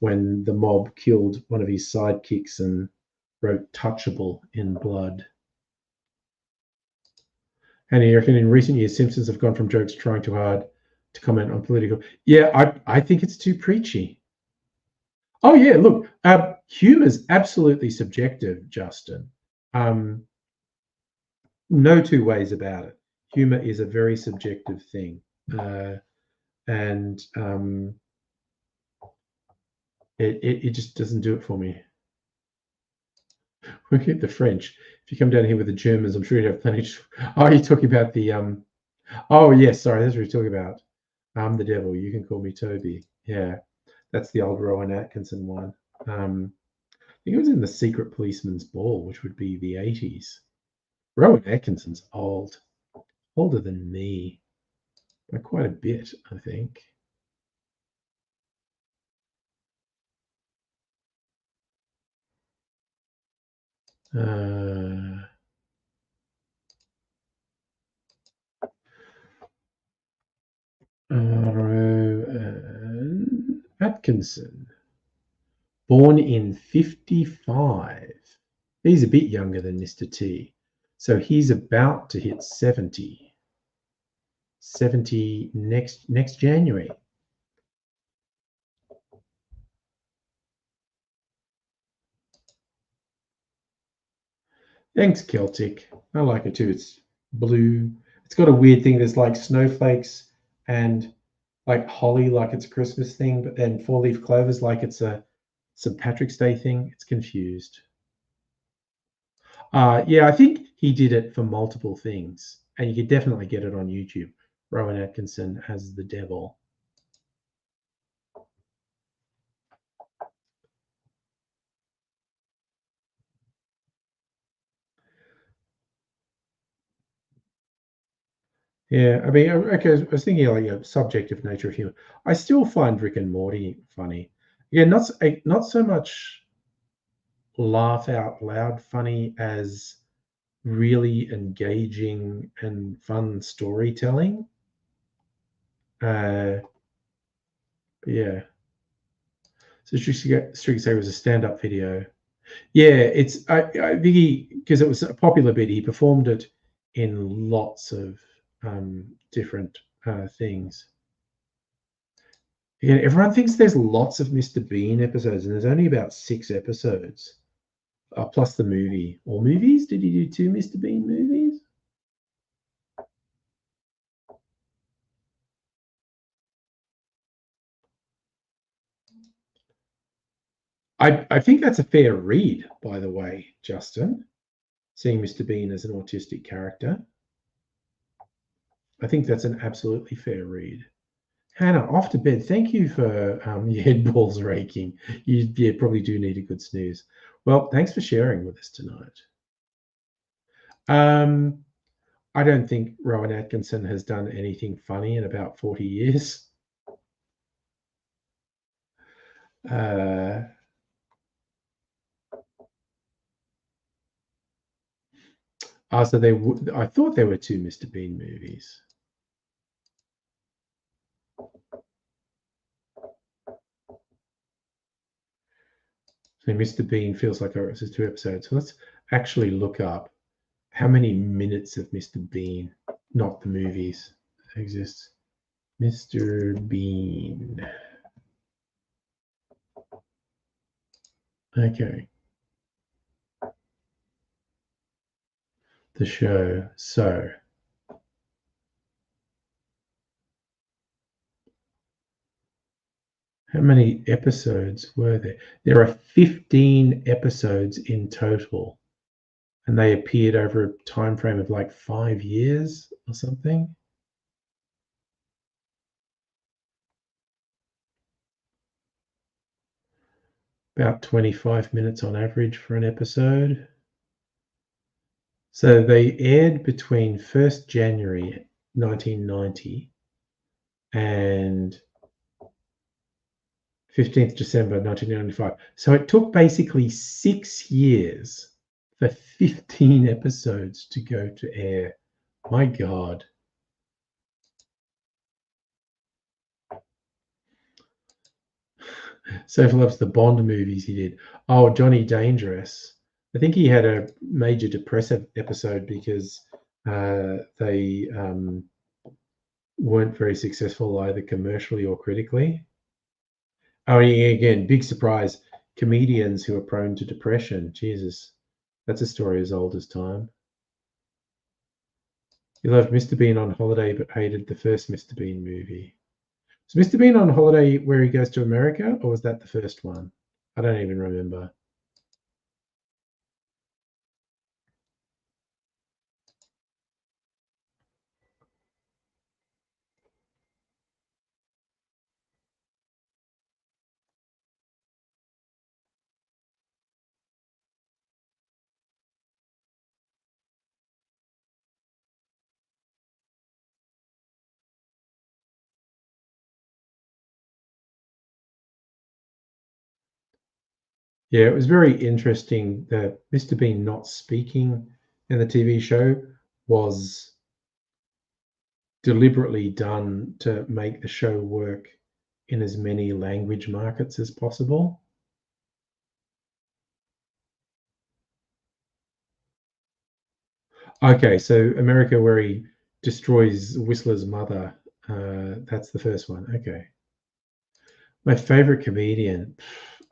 when the mob killed one of his sidekicks and wrote touchable in blood. And you reckon in recent years, Simpsons have gone from jokes trying too hard to comment on political. Yeah, I think it's too preachy. Oh, yeah, look, humor's absolutely subjective, Justin. No two ways about it. Humor is a very subjective thing. And it just doesn't do it for me. Look at the French. If you come down here with the Germans, I'm sure you'd have plenty. Oh, you're talking about the Oh yes, sorry, that's what you're talking about. I'm the devil. You can call me Toby. Yeah, that's the old Rowan Atkinson one. I think it was in The Secret Policeman's Ball, which would be the 80s. Rowan Atkinson's old, older than me by quite a bit, I think. Uh, Rowan Atkinson, born in 55. He's a bit younger than Mr. T. So he's about to hit 70. 70 next January. Thanks, Celtic. I like it too. It's blue. It's got a weird thing. There's like snowflakes and like holly, like it's a Christmas thing, but then 4-leaf clovers, like it's a St. Patrick's Day thing. It's confused. Yeah, I think he did it for multiple things, and you could definitely get it on YouTube. Rowan Atkinson as the devil. Yeah, I mean, okay, I was thinking like a subjective nature of humor. I still find Rick and Morty funny. Yeah, not so much laugh out loud funny as really engaging and fun storytelling. Uh, yeah. So Strict Say was a stand-up video. Yeah, I think because it was a popular bit, he performed it in lots of different things. Yeah, everyone thinks there's lots of Mr. Bean episodes, and there's only about 6 episodes, plus the movie or movies. Did he do 2 Mr. Bean movies? I think that's a fair read, by the way, Justin. Seeing Mr. Bean as an autistic character. I think that's an absolutely fair read. Hannah, off to bed. Thank you for your head balls raking. You probably do need a good snooze. Well, thanks for sharing with us tonight. I don't think Rowan Atkinson has done anything funny in about 40 years. So I thought there were 2 Mr. Bean movies. So Mr. Bean feels like this is 2 episodes. So let's actually look up how many minutes of Mr. Bean, not the movies, exists. Mr. Bean. Okay. The show. So how many episodes were there? There are 15 episodes in total, and they appeared over a time frame of like 5 years or something. About 25 minutes on average for an episode. So they aired between 1st January 1990 and 15th December 1995. So it took basically 6 years for 15 episodes to go to air. My God. Soph loves the Bond movies he did. Oh, Johnny Dangerous. I think he had a major depressive episode because they weren't very successful either commercially or critically. Oh, yeah, again, big surprise. Comedians who are prone to depression. Jesus, that's a story as old as time. You loved Mr. Bean on Holiday but hated the first Mr. Bean movie. Is Mr. Bean on Holiday where he goes to America, or was that the first one? I don't even remember. Yeah, it was very interesting that Mr. Bean not speaking in the TV show was deliberately done to make the show work in as many language markets as possible. Okay, so America, where he destroys Whistler's mother, that's the first one. Okay. My favorite comedian.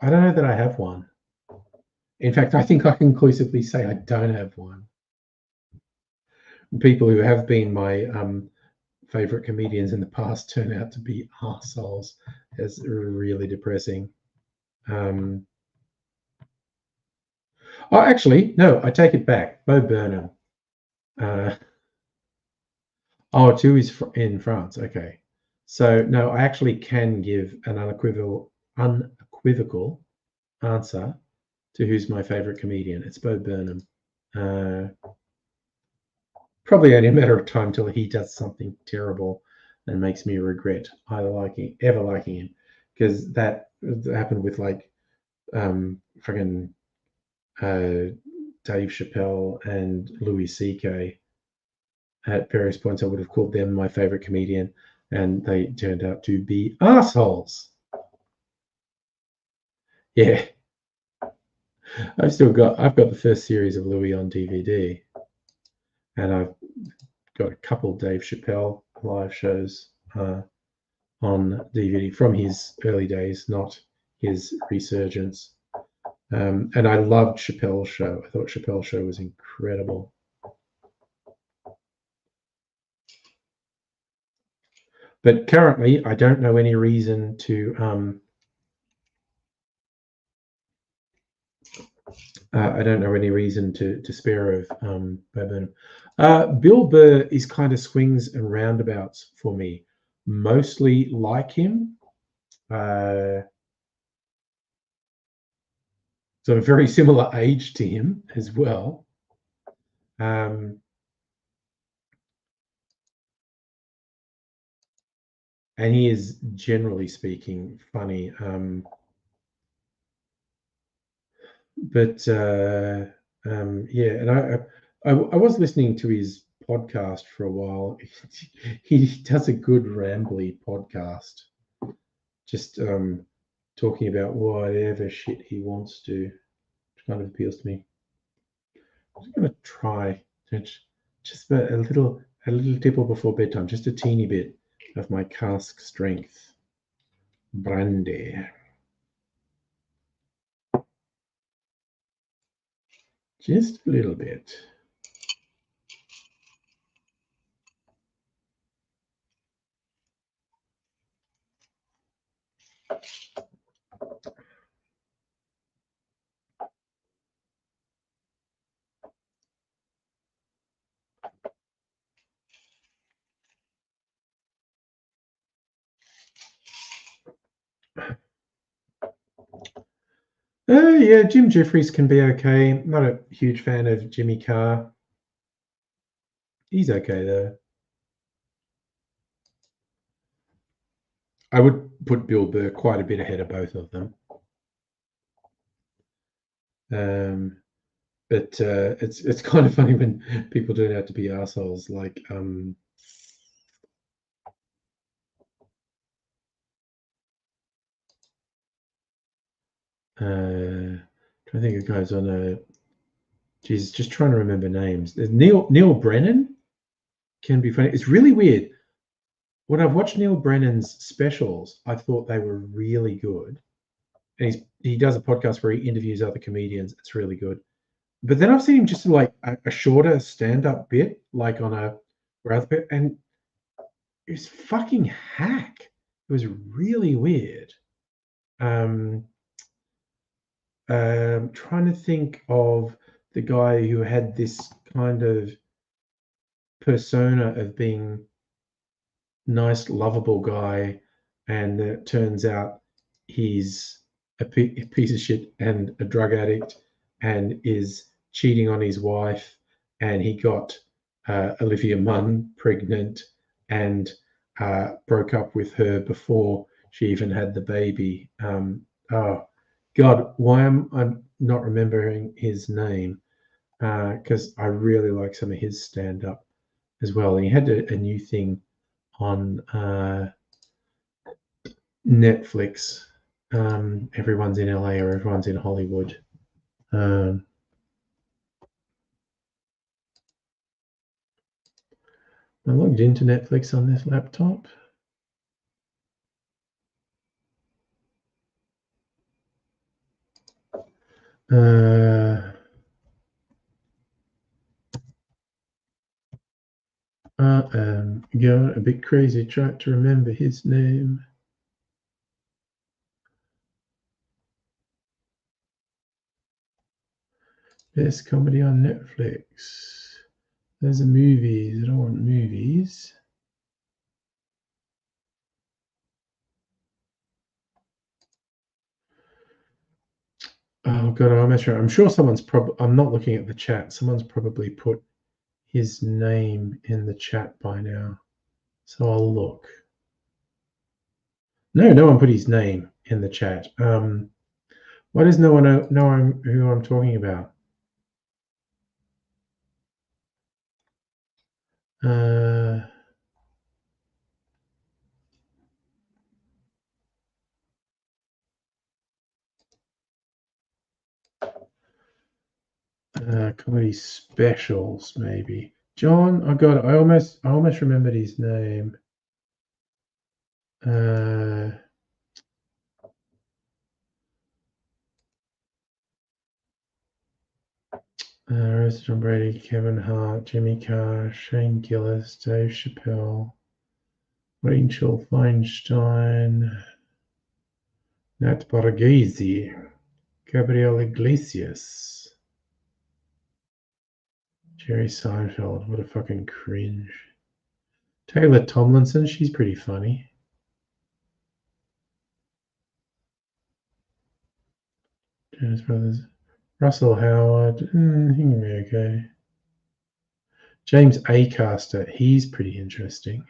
I don't know that I have one. In fact, I think I conclusively say I don't have one. People who have been my favorite comedians in the past turn out to be arseholes. It's really depressing. Oh, actually, no, I take it back. Bo Burnham. Two is in France. Okay. So, no, I actually can give an unequivocal answer to who's my favorite comedian. It's Bo Burnham. Probably only a matter of time till he does something terrible and makes me regret ever liking him, because that happened with like fucking Dave Chappelle and Louis C.K. At various points, I would have called them my favorite comedian, and they turned out to be assholes. Yeah, I've got the first series of Louis on DVD, and I've got a couple Dave Chappelle live shows on DVD from his early days, not his resurgence. And I loved Chappelle's show. I thought Chappelle's show was incredible. But currently, I don't know any reason to I don't know any reason to spare of Bo Burnham. Bill Burr is kind of swings and roundabouts for me. Mostly like him. So a very similar age to him as well. And he is, generally speaking, funny. But yeah, and I was listening to his podcast for a while. He does a good rambly podcast, just talking about whatever shit he wants to, which kind of appeals to me. I'm just gonna try just a little tipple before bedtime, just a teeny bit of my cask strength brandy. Just a little bit. Yeah, Jim Jeffries can be okay. Not a huge fan of Jimmy Carr. He's okay though. I would put Bill Burr quite a bit ahead of both of them. But it's kind of funny when people turn out to be assholes. Like trying to think of guys on a. Geez, just trying to remember names. Neil Brennan can be funny. It's really weird. When I've watched Neil Brennan's specials, I thought they were really good. And he does a podcast where he interviews other comedians. It's really good. But then I've seen him just like a shorter stand-up bit, like on a growth bit, and it's fucking hack. It was really weird. Trying to think of the guy who had this kind of persona of being nice, lovable guy, and it turns out he's a piece of shit and a drug addict and is cheating on his wife, and he got Olivia Munn pregnant and broke up with her before she even had the baby. Oh God, why am I not remembering his name? Because I really like some of his stand-up as well. And he had a new thing on Netflix. Everyone's in LA or everyone's in Hollywood. I logged into Netflix on this laptop. Going a bit crazy trying to remember his name. Best comedy on Netflix. There's a movies. I don't want movies. Oh God, I'm sure someone's probably. I'm not looking at the chat. Someone's probably put his name in the chat by now, so I'll look. No one put his name in the chat. Why does no one know who I'm talking about? Comedy specials, maybe. John, I got it. I almost remembered his name. John Brady, Kevin Hart, Jimmy Carr, Shane Gillis, Dave Chappelle, Rachel Feinstein, Nat Borghese, Gabriel Iglesias. Jerry Seinfeld, what a fucking cringe. Taylor Tomlinson, she's pretty funny. Jonas Brothers. Russell Howard, he can be okay. James Acaster, he's pretty interesting.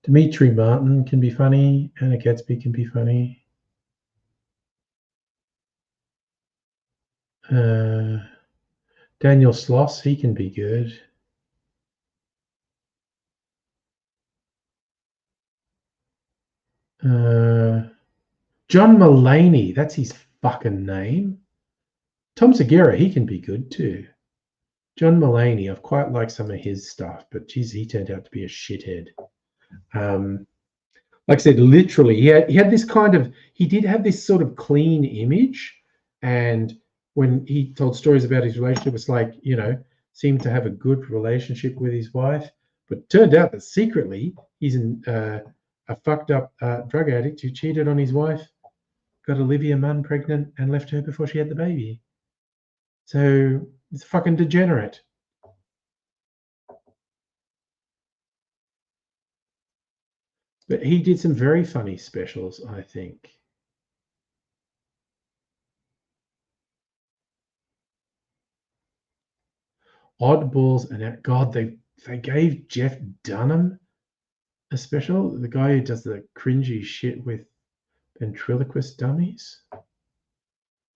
Dimitri Martin can be funny. Anna Gatsby can be funny. Daniel Sloss, he can be good. John Mulaney, that's his fucking name. Tom Segura, he can be good too. John Mulaney, I've quite liked some of his stuff, but geez, he turned out to be a shithead. Like I said, literally, he had this kind of, he did have this sort of clean image, and when he told stories about his relationship, it's like, you know, seemed to have a good relationship with his wife, but turned out that secretly he's a fucked up drug addict who cheated on his wife, got Olivia Munn pregnant, and left her before she had the baby. So it's fucking degenerate. But he did some very funny specials, I think. Oddballs, and God, they gave Jeff Dunham a special, the guy who does the cringy shit with ventriloquist dummies.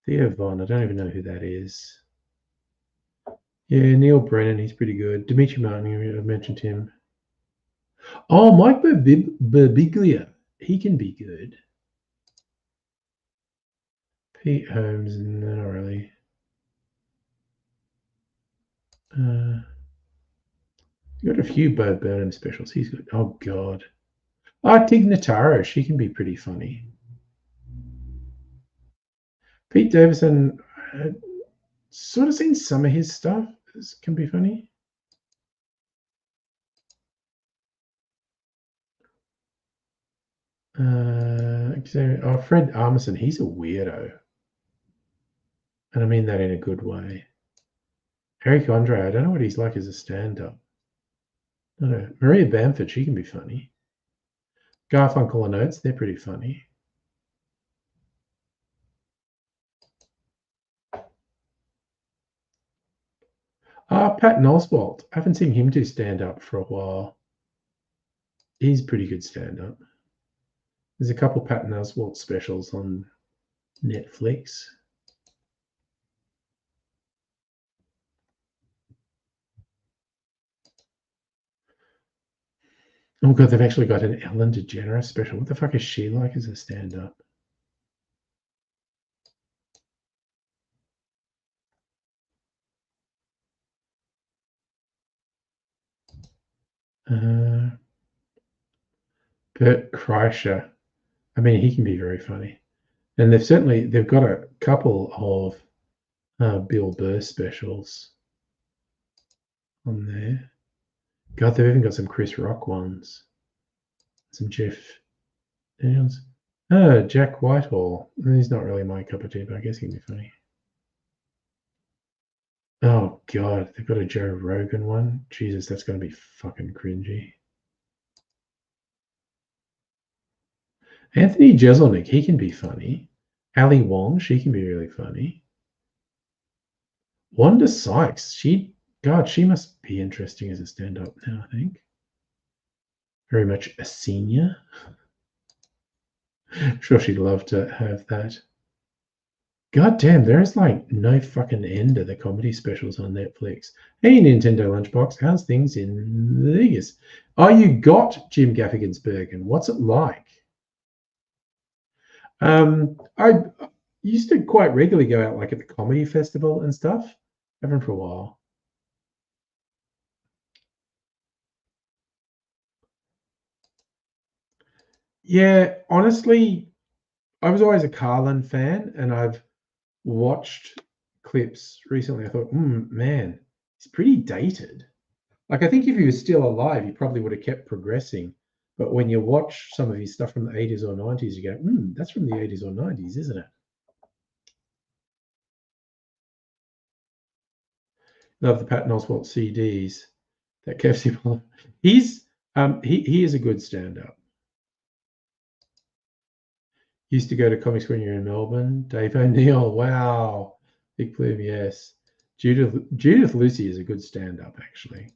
Theo Von, I don't even know who that is. Yeah, Neil Brennan, he's pretty good. Dimitri Martin, I mentioned him. Oh, Mike Birbiglia, he can be good. Pete Holmes, not really. Got a few Bo Burnham specials. He's good. Oh, God. Tig Notaro, she can be pretty funny. Pete Davidson, sort of seen some of his stuff. This can be funny. Fred Armisen, he's a weirdo. And I mean that in a good way. Eric Andre, I don't know what he's like as a stand-up. No. Maria Bamford, she can be funny. Garfunkel and Oates, they're pretty funny. Patton Oswalt. I haven't seen him do stand-up for a while. He's pretty good stand-up. There's a couple Patton Oswalt specials on Netflix. Oh God, they've actually got an Ellen DeGeneres special. What the fuck is she like as a stand-up? Bert Kreischer. I mean, he can be very funny. And they've got a couple of Bill Burr specials on there. God, they've even got some Chris Rock ones. Some Jeff Daniels. Jack Whitehall. He's not really my cup of tea, but I guess he can be funny. Oh, God, they've got a Joe Rogan one. Jesus, that's going to be fucking cringy. Anthony Jeselnik, he can be funny. Ali Wong, she can be really funny. Wanda Sykes, she must be interesting as a stand-up now, I think. Very much a senior. I'm sure she'd love to have that. God damn, there is like no fucking end to the comedy specials on Netflix. Hey, Nintendo Lunchbox, how's things in Vegas? Oh, you got Jim Gaffigan's Bergen. What's it like? I used to quite regularly go out like at the comedy festival and stuff. Haven't for a while. Yeah, honestly, I was always a Carlin fan, and I've watched clips recently. I thought, man, he's pretty dated. Like, I think if he was still alive, he probably would have kept progressing. But when you watch some of his stuff from the 80s or 90s, you go, that's from the 80s or 90s, isn't it? Love the Patton Oswalt CDs. That KFC. He's he is a good stand-up. Used to go to comics when you're in Melbourne. Dave O'Neill. Wow. Big Plume, yes. Judith Lucy is a good stand-up, actually.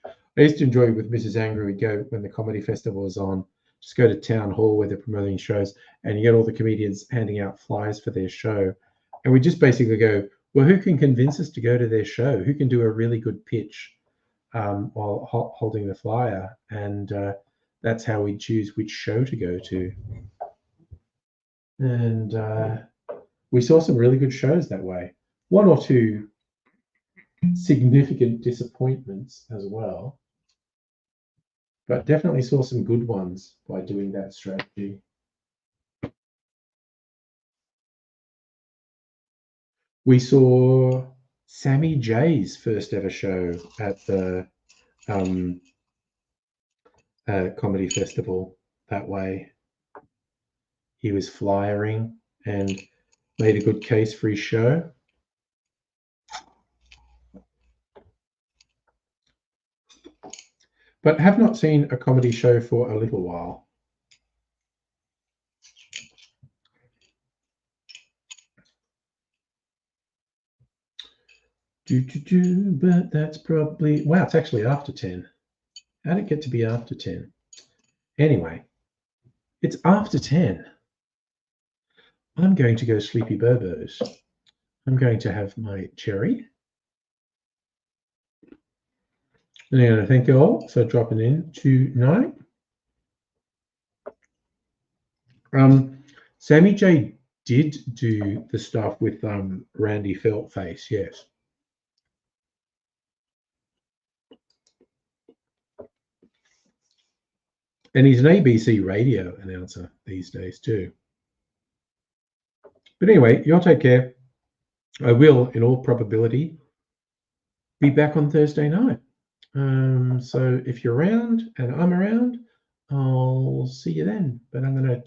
I used to enjoy it with Mrs. Angry. We'd go when the comedy festival was on. Just go to town hall where they're promoting shows, and you get all the comedians handing out flyers for their show. And we just basically go, well, who can convince us to go to their show? Who can do a really good pitch while holding the flyer? And that's how we choose which show to go to. And we saw some really good shows that way. One or two significant disappointments as well, but definitely saw some good ones by doing that strategy. We saw Sammy J's first ever show at the comedy festival that way. He was flyering and made a good case for his show. But have not seen a comedy show for a little while. But that's probably, wow, it's actually after 10. How did it get to be after 10? Anyway, it's after 10. I'm going to go Sleepy Burbos. I'm going to have my cherry. And thank you all for dropping in tonight. Sammy J did do the stuff with Randy Feltface, yes. And he's an ABC radio announcer these days too. But anyway, y'all take care. I will, in all probability, be back on Thursday night. So if you're around and I'm around, I'll see you then. But I'm going to